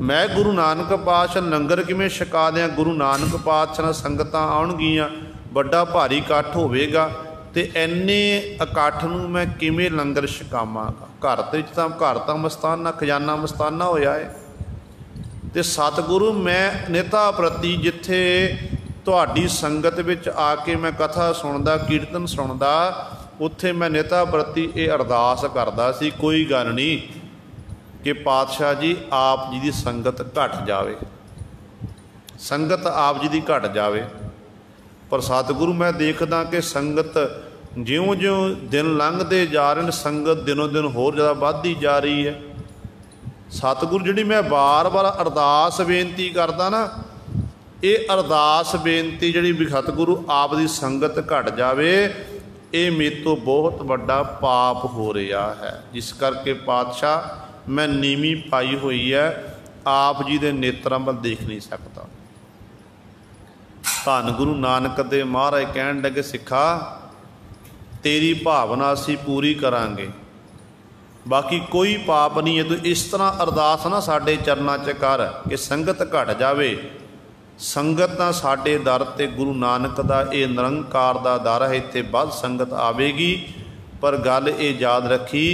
मैं गुरु नानक पातशाह लंगर किवें छका दियां। गुरु नानक पातशाह संगतां आउणगीਆਂ, बड़ा भारी इकट्ठ होवेगा, तो इन्ने इकट्ठ नूं मैं किवें लंगर छकावांगा। घर तां मस्ताना खजाना मस्ताना होया है। तो सतगुरु मैं निता प्रति जिथे तुहाडी संगत विच आके मैं कथा सुनदा, कीर्तन सुनदा, उत्थे मैं निता प्रति ये अरदास करदा सी, कोई गल नहीं कि पातशाह जी आप जी की संगत घट जावे, संगत आप जी की घट जावे। पर सतगुरु मैं देखदा कि संगत ज्यों ज्यों दिन लंघते जा रहे हैं, संगत दिनों दिन होर ज़्यादा वधदी जा रही है। सतगुरु जिहड़ी मैं बार बार अरदास बेनती करदा ना, ये अरदास बेनती जिहड़ी भी सतगुरु आप दी संगत घट जावे, ये मेरे तो बहुत बड़ा पाप हो रहा है। जिस करके पातशाह मैं नीवी पाई हुई है, आप जी के नेत्रां वल देख नहीं सकता। धन गुरु नानक दे महाराज कहण लगे, सिखा तेरी भावना असीं पूरी करांगे, बाकी कोई पाप नहीं है। तो इस तरह अरदास ना साडे चरनां च कर कि संगत घट जावे। संगत तां साडे दर ते गुरु नानक दा ये निरंकार दा दर है, इत्थे वध संगत आवेगी। पर गल ये याद रखी,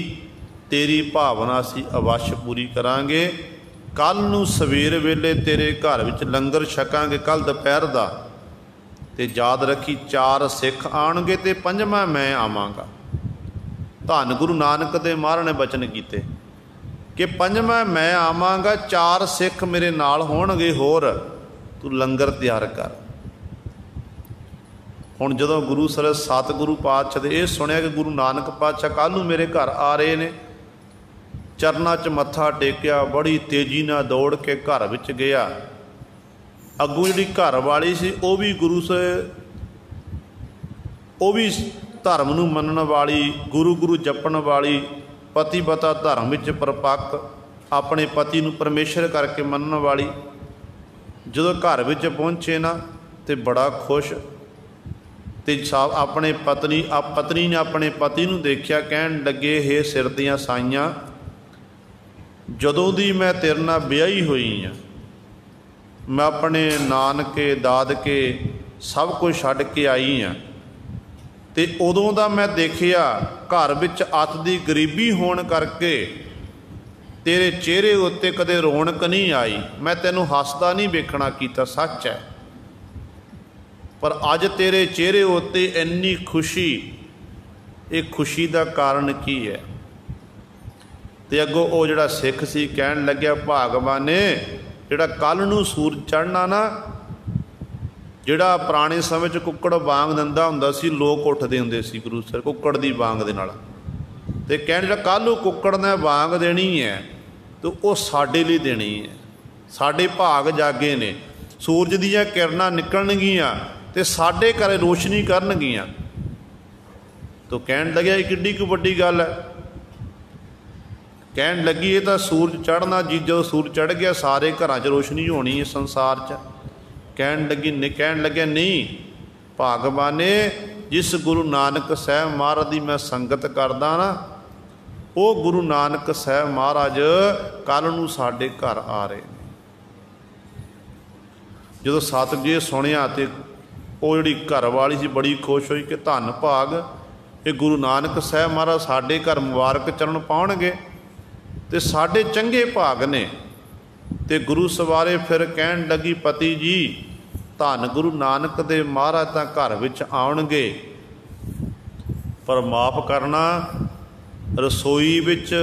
तेरी भावना असीं अवश्य पूरी करांगे। कल नूं सवेर वेले तेरे घर विच लंगर छकांगे, कल दोपहर दा। ते याद रखी 4 सिख आउणगे ते 5वां मैं आवांगा। धन गुरु नानक दे महाराज ने बचन कीते कि 5वां मैं आवांगा, 4 सिख मेरे नाल होणगे, होर तू लंगर तैयार कर। हुण जदों गुरु सर सतगुरु पातशाह दे ये सुनिया कि गुरु नानक पातशाह कल नूं मेरे घर आ रहे ने, चरनां च मत्था टेकिया, बड़ी तेजी नाल दौड़ के घर विच गया अगों जिहड़ी घर वाली सी वो भी वो भी धर्म नूं मनण वाली, गुरु गुरु जपण वाली, पतिवता धर्म विच परपक्क, अपने पति नूं परमेश्वर करके मनण वाली। जदों घर विच पहुँचे ना तो बड़ा खुश, ते अपने पत्नी ने अपने पति नूं देखिया, कहण लगे हे सिर दियां साईयां, जदों दी मैं तेरे नाल ब्याही हुई हाँ, मैं अपने नानके दादके सब कुछ छड्ड के आई हाँ, ते उदों दा मैं देखिया घर विच अत दी गरीबी होण करके तेरे चेहरे उत्ते कदे रौनक नहीं आई। मैं तैनूं हसदा नहीं वेखना कीता, सच है, पर अज तेरे चेहरे उत्ते इन्नी खुशी, ये खुशी का कारण की है? ते अगों वो जिहड़ा सिख सी कहण लग्या, भागवाने जिहड़ा कल नूं सूरज चढ़ना ना, जिहड़ा पुराने समय च कुक्कड़ वांग दिंदा हुंदा सी, लोग उठदे हुंदे सी गुरु सर कुक्कड़ दी वांग दे नाल, ते कहण जिहड़ा कल नूं कुक्कड़ ने वांग देनी है तो वो साडे लई देनी है, साडे भाग जागे ने, सूरज दीयां किरणां निकलणगीआं ते साडे घरे रोशनी करनगीआं। तो कहण लग्या ये किड्डी क वड्डी गल है। कहण लगी ये तो सूरज चढ़ना जी, जो सूरज चढ़ गया सारे घरां च रोशनी होनी है संसार च। कहण लग्या नहीं भागवाने, जिस गुरु नानक साहब महाराज की मैं संगत करदा ना, वो गुरु नानक साहब महाराज कल नूं साडे घर आ रहे हैं। जदों सतगुरू जी सुनिया तो वो जिहड़ी घर वाली सी बड़ी खुश हुई कि धन भाग ये गुरु नानक साहब महाराज साडे घर मुबारक चरण पाउणगे ते साडे चंगे भाग ने। ते गुरु सवारे फिर कहण लगी, पति जी धन गुरु नानक दे महाराज तां घर विच आउणगे, पर माफ़ करना रसोई विच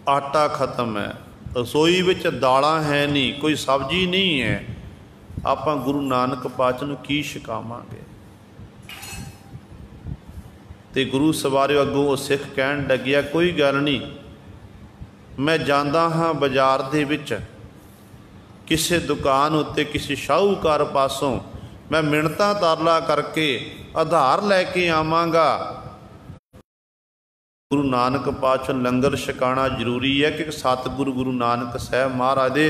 आटा खत्म है, रसोई विच दालां है नहीं, कोई सब्जी नहीं है, आपां गुरु नानक पातशाह नूं की छकावांगे। ते गुरु सवारे अगों वो सिख कहण लग्या, कोई गल नहीं, मैं जांदा हाँ बाजार दे विच किसी दुकान उत्ते किसी शाहूकार पासों मैं मिन्नतां तरला करके आधार लैके आवांगा। गुरु नानक पातशाह लंगर छकाना जरूरी है कि सतगुरु गुरु नानक साहब महाराज दे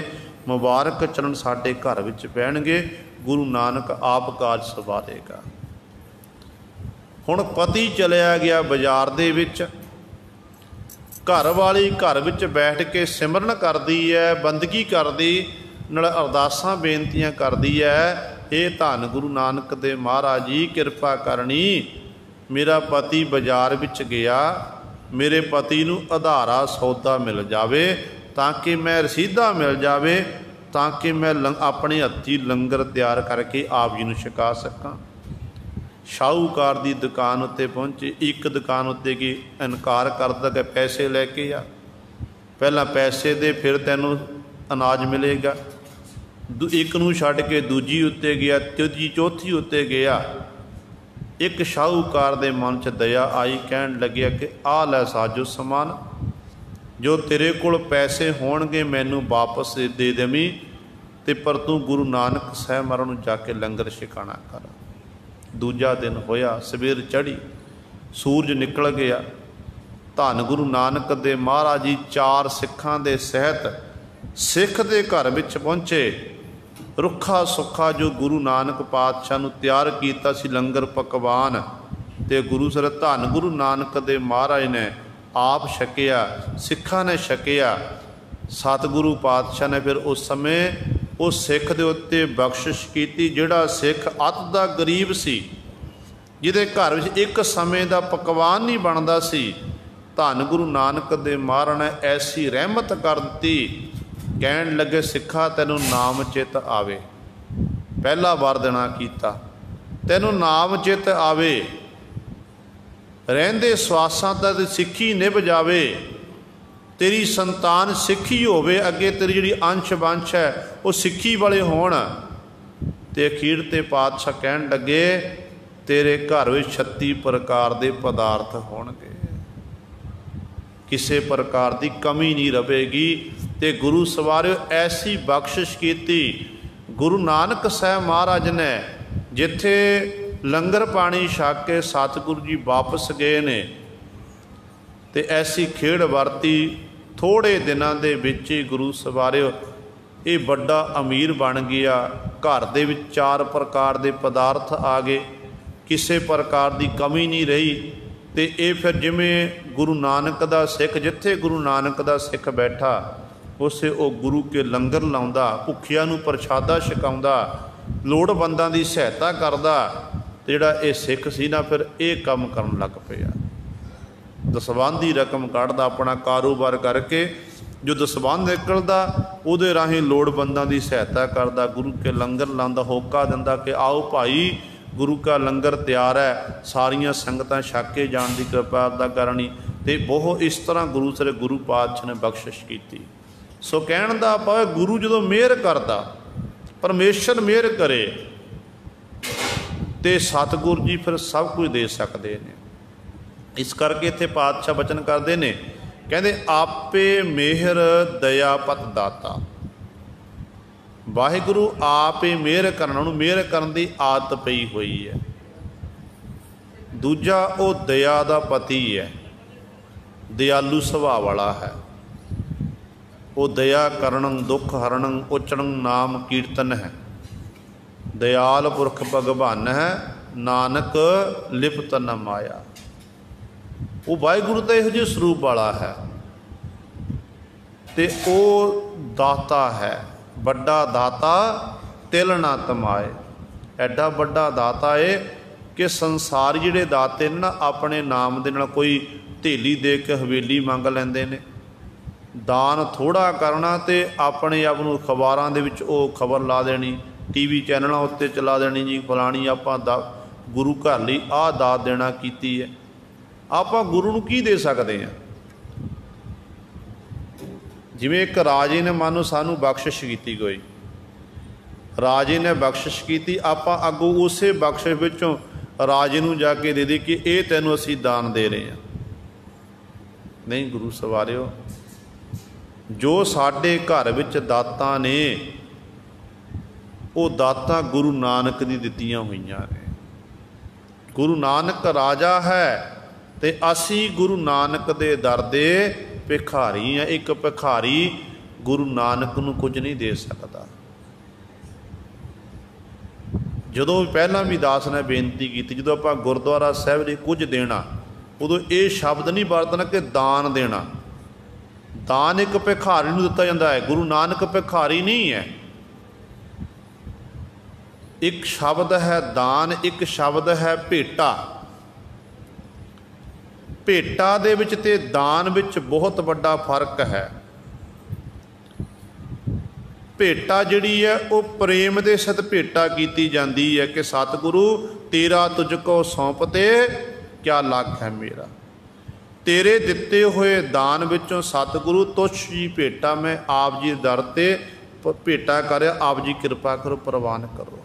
मुबारक चरण साडे घर विच पैणगे, गुरु नानक आप कारज सवारेगा। हुण पति चलिया गया बाजार दे विच, घर वाली घर विच बैठ के सिमरन करदी है, बंदगी करदी, नाल अरदासां बेनतियां करदी है, हे धन गुरु नानक दे महाराज जी किरपा करनी, मेरा पति बाजार विच गया, मेरे पति नूं आधारा सौदा मिल जावे, ताकि मैं रसीदा मिल जावे, ताकि मैं अपने हत्थी लंगर तैयार करके आप जी नूं छका सकां। शाहूकार दी दुकान उत्ते पहुंचे, एक दुकान उत्ते की इनकार करदा कि पैसे लैके आ, पहला पैसे दे फिर तैनूं अनाज मिलेगा। एक नूं छड्ड के दूजी उत्ते गया, तीजी चौथी उत्ते गया। एक शाहूकार दे मन च दया आई, कहण लग्या कि आ लै साजो समान, जो तेरे कोल पैसे होणगे मैनूं वापस दे देवीं, ते पर तूं गुरु नानक साहब महाराज नूं जाके लंगर छकाणा कर। दूजा दिन होया, सवेर चढ़ी, सूरज निकल गया, धन गुरु नानक दे महाराज जी चार सिखां दे सहित सिख दे घर विच पहुँचे। रुखा सुखा जो गुरु नानक पातशाह नूं तैयार कीता सी लंगर पकवान, ते गुरु सर धन गुरु नानक दे महाराज ने आप छकिया, सिखां ने छकिया। सतगुरु पातशाह ने फिर उस समय उस सिख दे उत्ते बख्शिश कीती, जिहड़ा सिख अत दा गरीब सी, जिहदे घर विच एक समय दा पकवान नहीं बनदा सी, धन गुरु नानक दे महाराज ने ऐसी रहमत कर दी। कहण लगे, सिखा तैनूं नाम चित आवे, पहला वार देना कीता, तैनूं नाम चित आवे, रहिंदे स्वासां तक सिੱਖੀ निभ जावे, तेरी संतान सिੱਖੀ होवे, अगे तेरी जिहड़ी अंश वंश है वो सिੱਖੀ वाले होण। ते अखीर ते पातशाह कहण लगे, तेरे घर विच 36 प्रकार दे पदार्थ होणगे, किसी प्रकार की कमी नहीं रहेगी। ते गुरु सवारियो ऐसी बख्शिश कीती, गुरु नानक साहब महाराज ने जिथे लंगर पानी छक के सतगुरु जी वापस गए ने ते ऐसी खेड़ वरती थोड़े दिनों के विच ही गुरु सवारियो ये बड़ा अमीर बन गया। घर दे विच 4 प्रकार के पदार्थ आ गए, किसी प्रकार की कमी नहीं रही। तो ये फिर जिमें गुरु नानक दा सिख, जिथे गुरु नानक दा सिख बैठा उसे वो गुरु के लंगर लाउंदा, भुखिया नूं प्रशादा छकाउंदा, लोड़वंदां दी सहायता करदा। जिहड़ा ये सिख सी ना फिर ये काम करन लग पिया। दसवंध रकम कढ़दा, अपना कारोबार करके जो दसवंध निकलदा उहदे राहीं लोड़वंदां दी सहायता करदा, गुरु के लंगर लांदा, होका दिंदा कि आओ भाई गुरु का लंगर तैयार है, सारियां संगतां छक के जाण दी कृपा अदा करनी। ते बहुत इस तरह गुरु सरे गुरु पातशाह ने बख्शिश की। सो कहण दा भाव गुरु जदों मेहर करदा, परमेश्वर मेहर करे तो सतगुरु जी फिर सब कुछ दे सकते हैं। इस करके इत्थे पातशाह बचन करते हैं, कहते आपे मेहर दया पत दाता। वाहिगुरु आप ही मेहर करना, मेहर करन दी आदत पई हुई है। दूजा वो दया दा पति है, दयालु सुभाव वाला है। वो दया करणं दुख हरणं उचरणं नाम कीर्तन है। दयाल पुरख भगवान है, नानक लिपत न माया। वो वाहिगुरु तो इहो जिहे स्वरूप वाला है ते वो दाता है, बड़ा दाता तिल ना तमाए। एडा बड़ा दाता है कि संसार जिहड़े दाते ने ना अपने नाम दे नाल कोई धेली दे के हवेली मंग लैंदे ने। दान थोड़ा करना तो अपने आप नूं अखबारां दे विच वो खबर ला देनी, टीवी चैनलों उत्ते चला देनी, जी फलानी आपां गुरु घर लई आह दात देना कीती है। आपां गुरु नूं की दे सकते हैं? जिवें एक राजे ने मानो सानू बख्शिश की, कोई राजे ने बख्शिश की, आपां अगों उस बख्शिश विचों राजे नूं जाके दे दी कि ये तैनूं असीं दान दे रहे हैं। नहीं गुरु सवारियो, जो साडे घर विच दातां ने वो दातां गुरु नानक दी दित्तियां होईयां ने। गुरु नानक राजा है ते असीं गुरु नानक दे दर दे भिखारी हैं। एक भिखारी गुरु नानक नूं कुछ नहीं दे सकता। जदों पहलां भी दास ने बेनती की, जदों आपां गुरुद्वारा साहिब लई कुछ देना उदों ये शब्द नहीं वरतना कि दान देना। दान एक भिखारी नूं दिता जाता है, गुरु नानक भिखारी नहीं है। एक शब्द है दान, एक शब्द है भेटा। भेटा दे विच ते दान विच बहुत बड़ा फर्क है। भेटा जिहड़ी है वो प्रेम दे सत भेटा कीती जाती है कि सतगुरु तेरा तुझको सौंपते क्या लाख है मेरा। तेरे दिते हुए दान विचों सतगुरु तुझ जी भेटा मैं आप जी दर ते भेटा कर, आप जी कृपा करो प्रवान करो।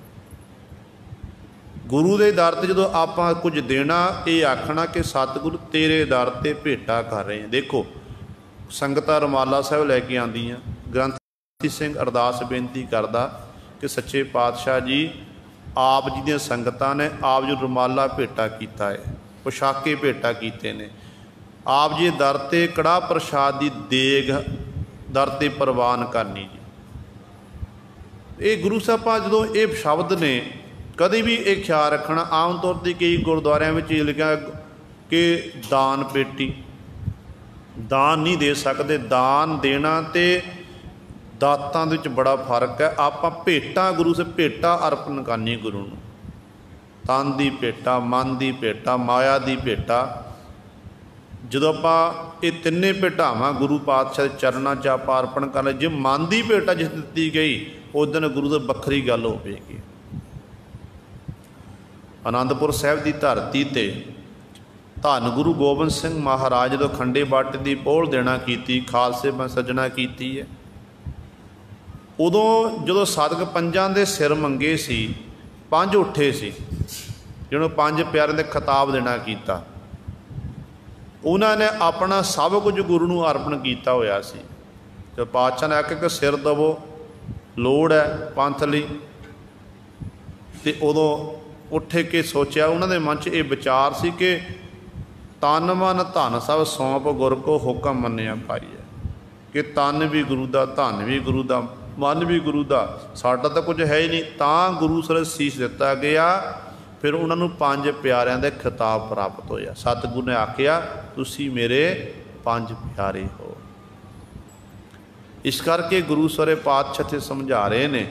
गुरु के दर ते जदों आपां कुछ देना, ये आखना कि सतगुरु तेरे दर ते भेटा कर रहे हैं। देखो संगतां रमाला साहिब लैके आंदियां, ग्रंथी सिंह अरदास बेनती करदा कि सच्चे पातशाह जी आप जी दियां संगतां ने आप जो रमाला भेटा कीता है, पोशाके भेटा कीते ने, आप जी दर ते कड़ाह प्रसाद की देग दर ते प्रवान करनी जी। ये गुरु साहबां जदों ये शब्द ने कभी भी एक ख्याल रखना। आम तौर पर कई गुरुद्वारियां में लिखा कि दान पेटी, दान नहीं दे सकते। दान देना तो दातां दे विच बड़ा फर्क है। आपां भेटा गुरु से भेटा अर्पण करनी गुरु नूं, तन की भेटा, मन की भेटा, माया की भेटा। जदों आपां ये तिन्ने भेटावां गुरु पातशाह दे चरनां च आपां अर्पण कर ले, जे मन की भेटा जिस दित्ती गई उस दिन गुरु तो वखरी गल होवेगी। आनंदपुर साहिब की धरती ते धन गुरु गोबिंद सिंह महाराज जदों खंडे बाटे की पौल देना की, खालसे में सज्जना की है, उदों जदों सदक पंजां दे सिर मंगे सी, 5 उठे सी, जिन्होंने 5 प्यारिਆਂ दे खिताब देना कीता, उन्होंने अपना सब कुछ गुरु नूं अर्पण किया होया सी। जो पातशाह ने आख्या कि सिर दवो, लोड़ है पंथ लई। ते उदों उठ के सोचा, उन्होंने मन च ये विचार सी कि तन मन धन सब सौंप गुर को हुक्म मन्निया पाई है, कि तन भी गुरु दा, धन भी गुरु दा, मन भी गुरु दा, साडा तो कुछ है ही नहीं। तां गुरु सर सीस दिता गया। फिर उन्होंने 5 प्यारिਆਂ ਦੇ खिताब प्राप्त होया। सतगुरु ने आखिया तुसी मेरे 5 प्यारे हो। इस करके गुरु सरे पातशाह ते समझा रहे ने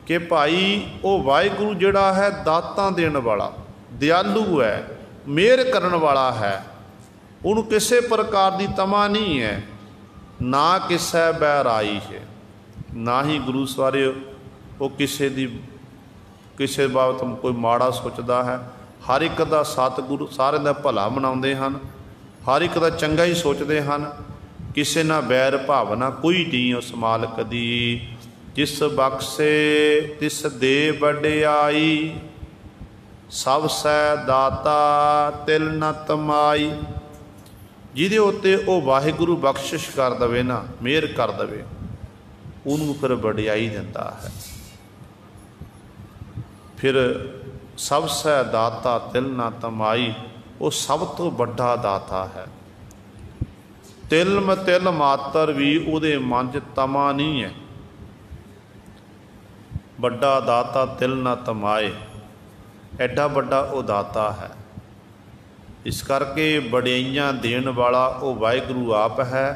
कि भाई वो वाहिगुरु जिहड़ा है दातां देण वाला, दयालु है, मेहर करन वाला है, उन्होंने किसी प्रकार की तमा नहीं है, ना किसै बैराई है, ना ही गुरु सवारे वो किसी बाबत कोई माड़ा सोचता है। हर एक का सतगुरु सारे का भला मनाते हैं, हर एक का चंगा ही सोचते हैं, किसी ना बैर भावना कोई नहीं उस मालक दी। जिस बख्शे तिस दे वडियाई, सब सै दाता तिल न तमाई। जिहदे उत्ते वो वाहिगुरु बख्शिश कर दवे ना, मेहर कर दवे, उन्होंने फिर वडियाई दिंदा है। फिर सब सै दाता तिल ना तमाई, वो सब तो बड़ा दाता है। तिल मात्र भी उहदे मन च तमा नहीं है। बड़ा दाता तिल ना तमाए, एडा बड़ा वो दाता है। इस करके वडियाइयां देण वाला वो वाहिगुरु आप है,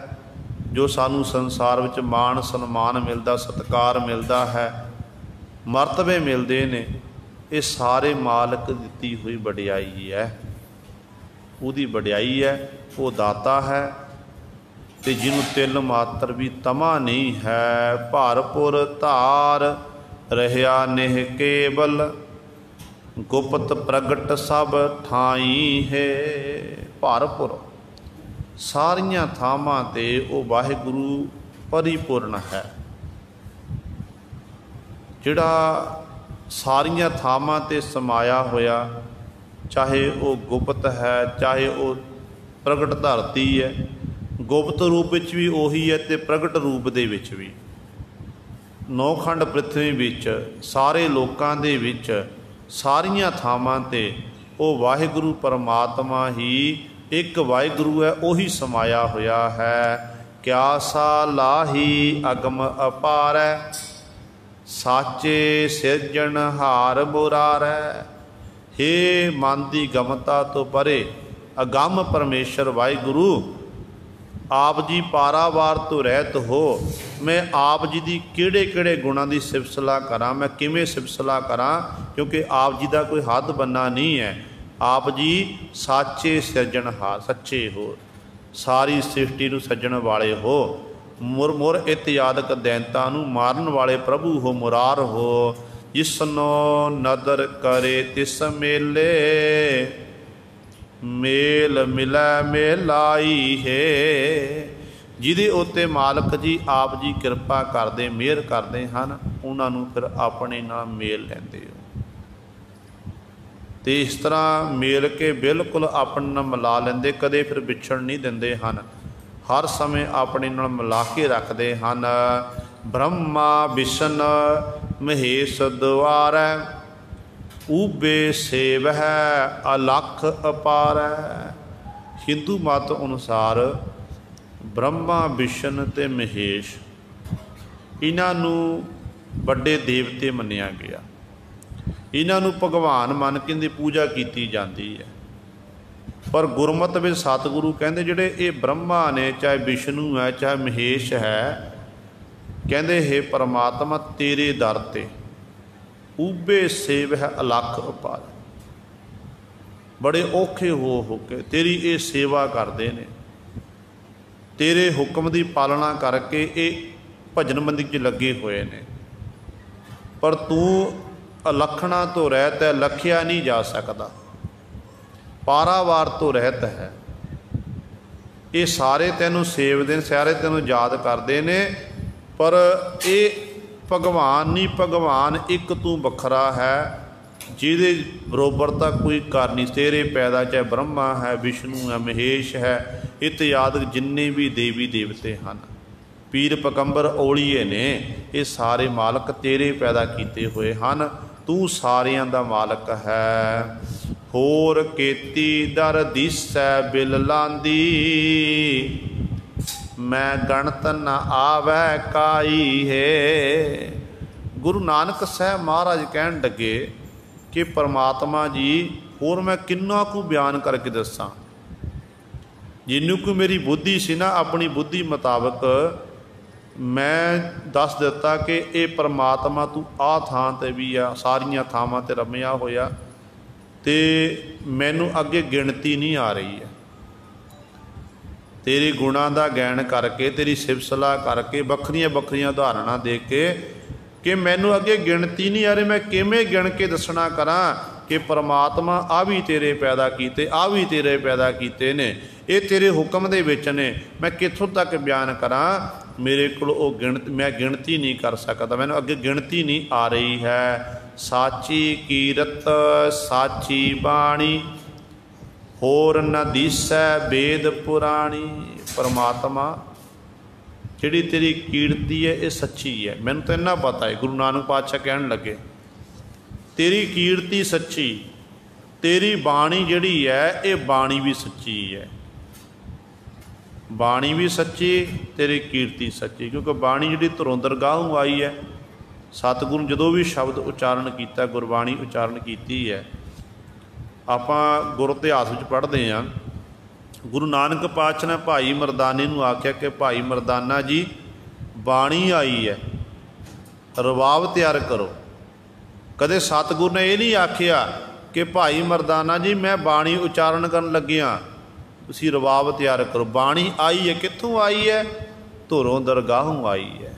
जो सानू संसार विच मान सन्मान मिलता, सत्कार मिलता है, मरतबे मिलते ने, ये सारे मालक दी हुई वडियाई है। उहदी वडियाई है, वो दाता है। ते जिन्हों तिल मात्र भी तमा नहीं है, भारपुर धार रहया नेह केवल, गुप्त प्रगट सब ठाई है। भारपुर सारियां थावां ते वो वाहिगुरु परिपूर्ण है, जिहड़ा सारियां थावां ते समाया होया, चाहे वो गुप्त है, चाहे वो प्रगट धरती है। गुप्त रूप विच भी उही है ते प्रगट रूप दे विच भी। 9 खंड पृथ्वी विच सारे लोकां दे विच सारियां थावां ते वो वाहिगुरु परमात्मा ही एक वाहिगुरु है, उही समाया होया है। क्या सा लाही अगम अपार है, साचे सिरजनहार बुरारै। हे मन की गमता तो परे अगम परमेश्वर वाहिगुरु, आप जी पारावार तो रहत हो। मैं आप जी की किहड़े किहड़े गुणां की सिफसला करा, मैं किवें सिफसला करा, क्योंकि आप जी का कोई हद बन्ना नहीं है। आप जी साचे सिरजनहार, सच्चे हो, सारी सृष्टि नूं सज्जण वाले हो। मुर मुर इत यादक दैंता नूं मारन वाले प्रभु हो, मुरार हो। जिसनो नदर करे तिस मेले, मेल मिलै मेलाई है। जिहदे उत्ते मालक जी आप जी किरपा करदे, मेहर करदे हन, उन्हां नूं फिर अपने नाल मेल लैंदे हो। ते इस तरह मेल के बिल्कुल अपने नाल मिला लैंदे, कदे फिर विछड़ नहीं दिंदे हन, हर समय अपने नाल मिला के रखते हैं। ब्रह्मा विष्ण महेश द्वारै, ऊबे सेव है अलख अपार। हिंदू मत अनुसार ब्रह्मा विष्ण ते महेश, इन्हों बड़े देवते मन्निया गया, इन्हों भगवान मन के इनकी पूजा की जाती है। पर गुरमत में सतगुरु कहते जिहड़े ये ब्रह्मा ने, चाहे विष्णु है, चाहे महेश है, कहते हे परमात्मा तेरे दर ते ऊबे सेव है अलख अपार। बड़े औखे हो के तेरी ये सेवा करते ने, तेरे हुक्म की पालना करके ये भजन बंदी च लगे हुए ने। पर तू अलखना तो रहत है, लखिया नहीं जा सकता, पारावार तो रहत है। ये सारे तेनों सेवदे, सारे तेनों याद करते ने, पर ये भगवान नहीं, भगवान एक तू बखरा है, जिहदे बरोबरता कोई कर नहीं। तेरे पैदा चाहे ब्रह्मा है, विष्णु है, महेश है, इत याद जिन्ने भी देवी देवते हैं, पीर पकंबर औलीए ने, ये सारे मालक तेरे पैदा किए हुए हैं। तू सारियां दा मालक है। होर केती दर दिसै बिल लांदी, मैं गणत न आवै काई है। गुरु नानक साहब महाराज कहन लगे कि परमात्मा जी होर मैं किन्ना कु बयान करके दसां। जिन्नू को मेरी बुद्धि सी ना, अपनी बुद्धि मुताबक मैं दस दिता कि ये परमात्मा तू आ थां ते भी आ, सारियां थावां ते रमिया होया, ते मैनू अगे गिणती नहीं आ रही है। तेरे गुणां दा ज्ञान करके, तेरी सिफसला करके, बखरियां बखरियां उदाहरणा दे के कि मैनू अगे गिणती नहीं आ रही, मैं किवें गिण के दसना करा कि परमात्मा आ भी तेरे पैदा कीते, आ भी तेरे पैदा कीते ने, ये तेरे हुक्म दे विच ने, मैं कित्थों तक बयान करा। मेरे को मैं गिणती नहीं कर सकता, मैनू अगे गिणती नहीं आ रही है। साची कीरत साची बाणी, होर न दिसै वेद पुराणी। परमात्मा जिहड़ी तेरी कीर्ति है ये सच्ची है, मैनू तो इन्ना पता है। गुरु नानक पातशाह कहन लगे तेरी कीर्ति सच्ची, तेरी बाणी जिहड़ी है ये बाणी भी सच्ची है। बाणी भी सच्ची, तेरी कीर्ति सच्ची, क्योंकि बाणी जिहड़ी धरों दरगाहों आई है। सतगुरु जदों भी शब्द उच्चारण किया, गुरबाणी उच्चारण की है। आपां गुर इतिहास विच पढ़दे हां, गुरु नानक पातशाह ने भाई मरदाने नूं आख्या कि भाई मरदाना जी बाणी आई है, रवाब तैयार करो। कदे सतगुरु ने यह नहीं आख्या कि भाई मरदाना जी मैं बाणी उच्चारण करन लग्या, तुसीं रवाब तैयार करो। बाणी आई है, कित्थों आई है? धुरों दरगाहों आई है।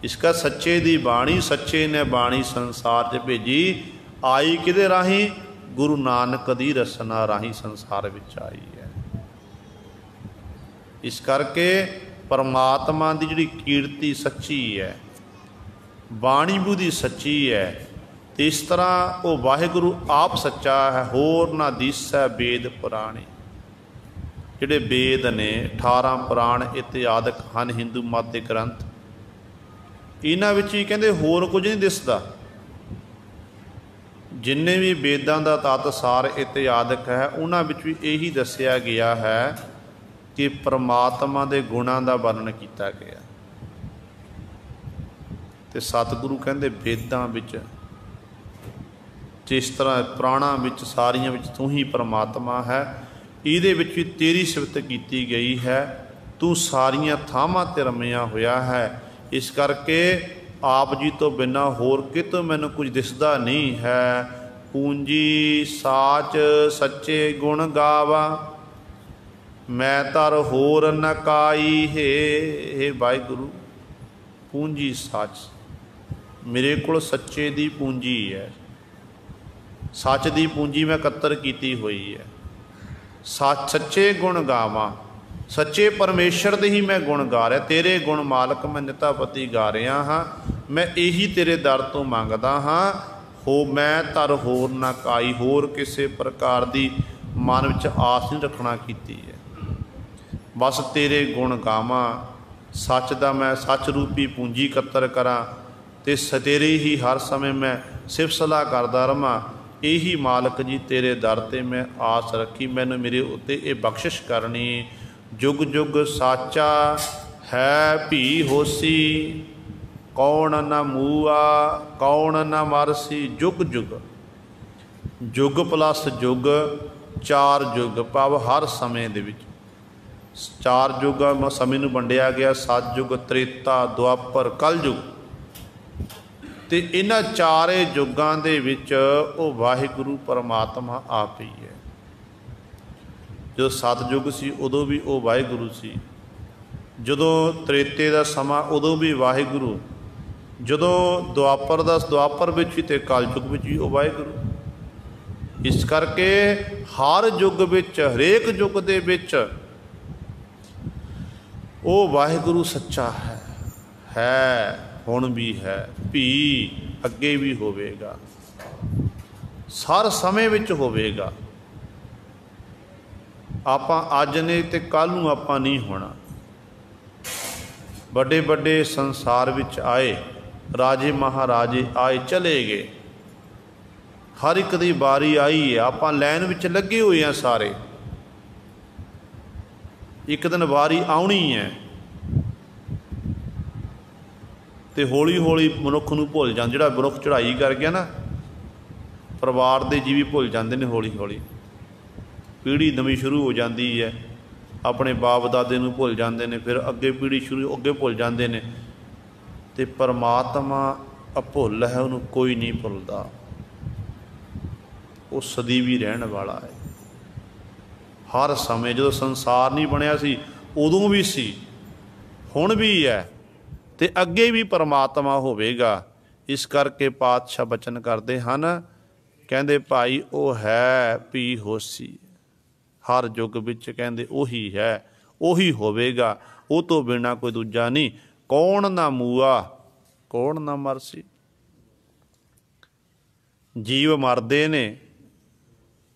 इसका सच्चे दी बाणी, सच्चे ने बाणी संसार च भेजी। आई किदे राही? गुरु नानक दी रसना राही संसार विच आई है। इस करके परमात्मा दी जिहड़ी कीर्ति सच्ची है, बाणी बुधी सच्ची है, तो इस तरह वो वाहिगुरु आप सच्चा है। होर ना दिसै वेद पुराणी, जिहड़े वेद ने 18 पुराण इत्यादक हन हिंदू मत के ग्रंथ, इन्हां विच ही कहंदे होर कुछ नहीं दिसदा। जिन्ने भी वेदां दा तत सार इत्यादक है, उन्हां विच भी यही दस्सिया गया है कि परमात्मा दे गुणां दा वर्णन किया गया। ते सतगुरु कहंदे वेदां विच जिस तरह पुराणां विच सारियां विच तू ही परमात्मा है, इहदे विच भी तेरी सिफत की गई है। तू सारियां थावां ते रमिया होया है। इस करके आप जी तो बिना होर कितों मैनू कुछ दिसदा नहीं है। पूंजी साच सच्चे गुण गावा, मैं तर होर न काई हे वाहिगुरु। पूंजी साच, मेरे को सच्चे दी पूंजी है, सच दी पूंजी मैं कत्तर की हुई है। सच सच्चे गुण गावां, सच्चे परमेश्वर दे ही मैं गुण गा रहा। तेरे गुण मालक मैं नितापति गा रहा हाँ। मैं यही तेरे दर तो मंगदा हाँ। हो मैं तर होर ना काई, होर किसी प्रकार की मन विच आस नहीं रखना कीती है। बस तेरे गुण गावां, सच दा मैं सच रूपी पूंजी कत्तर करा, ते तेरे ही हर समय मैं सिफ सलाह करदा रहां। यही मालक जी तेरे दर ते मैं आस रखी, मैनू मेरे उत्ते ये बख्शिश करनी। जुग जुग साचा है भी होसी, कौन न मूआ कौन न मरसी। जुग जुग, जुग प्लस जुग, 4 जुग भाव हर समय दे विच 4 जुग समय नूं वंडिया गया। सतयुग, त्रेता, दुआपर, कलयुग। ते इन्हां चारे युगां दे विच ओ वाहिगुरु परमात्मा आप ही है। जो सतयुग सी उदों भी वो वाहिगुरु सी, जदों त्रेते का समा उदों भी वाहिगुरु, जदों दुआपर का दुआपर विच भी ते कलयुग विच भी वो वाहिगुरु। इस करके हर युग विच, हरेक युग दे विच वो वाहिगुरु सच्चा है हुण भी है, भी अगे भी होवेगा, हर समय विच होवेगा। आपां अज ने ते कल नूं आपां नहीं होना। बड़े बड़े संसार विच आए, राजे महाराजे आए चले गए, हर एक दी बारी आई है। आपां लैन विच लगे हुए हैं सारे, एक दिन वारी आउणी है। तो हौली हौली मनुख नूं भुल जांदा, जिहड़ा मनुख चढ़ाई कर गया ना, परिवार दे जी भी भुल जाते हैं। हौली हौली पीढ़ी नवीं शुरू हो जाती है, अपने बाप दादे नूं भुल जाते हैं, फिर अगे पीढ़ी शुरू अगे भुल जाते हैं। तो परमात्मा अभुल है, उन्होंने कोई नहीं भुलता, वो सਦੀवी रहने वाला है। हर समय जो संसार नहीं बनया सी उदों भी सी, हुण भी है, तो अगे भी परमात्मा होवेगा। इस करके पातशाह बचन करते हैं, कहते भाई वो है भी होसी, हर युग विच कहते उही है, उही होवेगा, वो तो बिना कोई दूजा नहीं। कौन ना मूआ कौन ना मरसी। जीव मरदे ने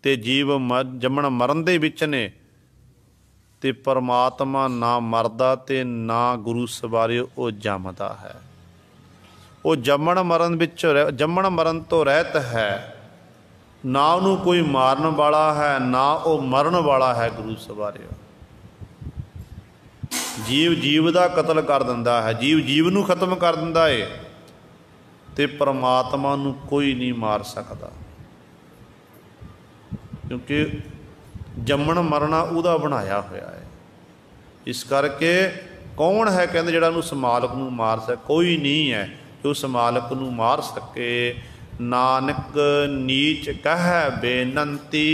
ते जीव जमण मरण दे विच ने, ते परमात्मा ना मरदा ते ना गुरु सवारे वो जमदा है। वो जमण मरण विच जमण मरण तो रहत है, ना उन्हों कोई मारन वाला है ना वो मरण वाला है। गुरु सवारे जीव जीव का कतल कर दिंदा है, जीव जीव नूं खत्म कर दिंदा है, ते परमात्मा नूं कोई नहीं मार सकता, क्योंकि जमण मरना उहदा बनाया होया है। इस करके कौन है कहते जिहड़ा उहनूं समालक नूं मार सके, कोई नहीं है जो समालक नूं मार सके। नानक नीच कह बेनंती,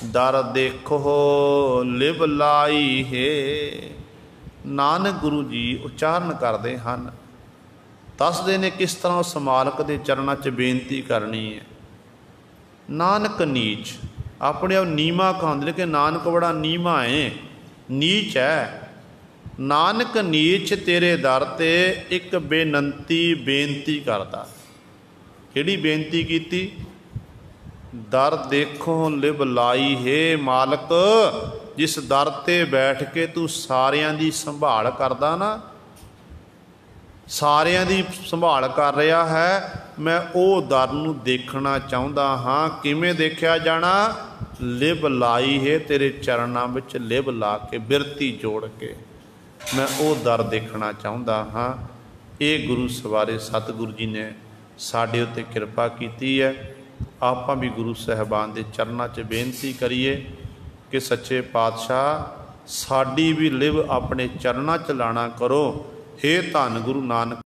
दर देखो लिव लाई है। नानक गुरु जी उच्चारण करते हैं, दसदे ने किस तरह उस समालक के चरणों च बेनती करनी है। नानक नीच, अपने आप नीमा कहते कि नानक बड़ा नीमा है, नीच है। नानक नीच तेरे दर ते एक बेनंती बेनती करता। किहड़ी बेनती कीती? दर देखो लिव लाई है। मालक जिस दर ते बैठ के तू सारियां दी संभाल करदा ना, सारियां दी संभाल कर रहा है, मैं वो दर नूं देखना चाहुंदा हाँ। किवें देखा जाना? लिव लाई है, तेरे चरणों विच लिव ला के बिरती जोड़ के मैं वो दर देखना चाहुंदा हाँ। ये गुरु सवारे सतगुरु जी ने साडे उत्ते किरपा कीती है। आपां भी गुरु साहिबान दे चरणों च बेनती करिए कि सच्चे पातशाह साडी भी लिव अपने चरणों च लाना करो। हे धन गुरु नानक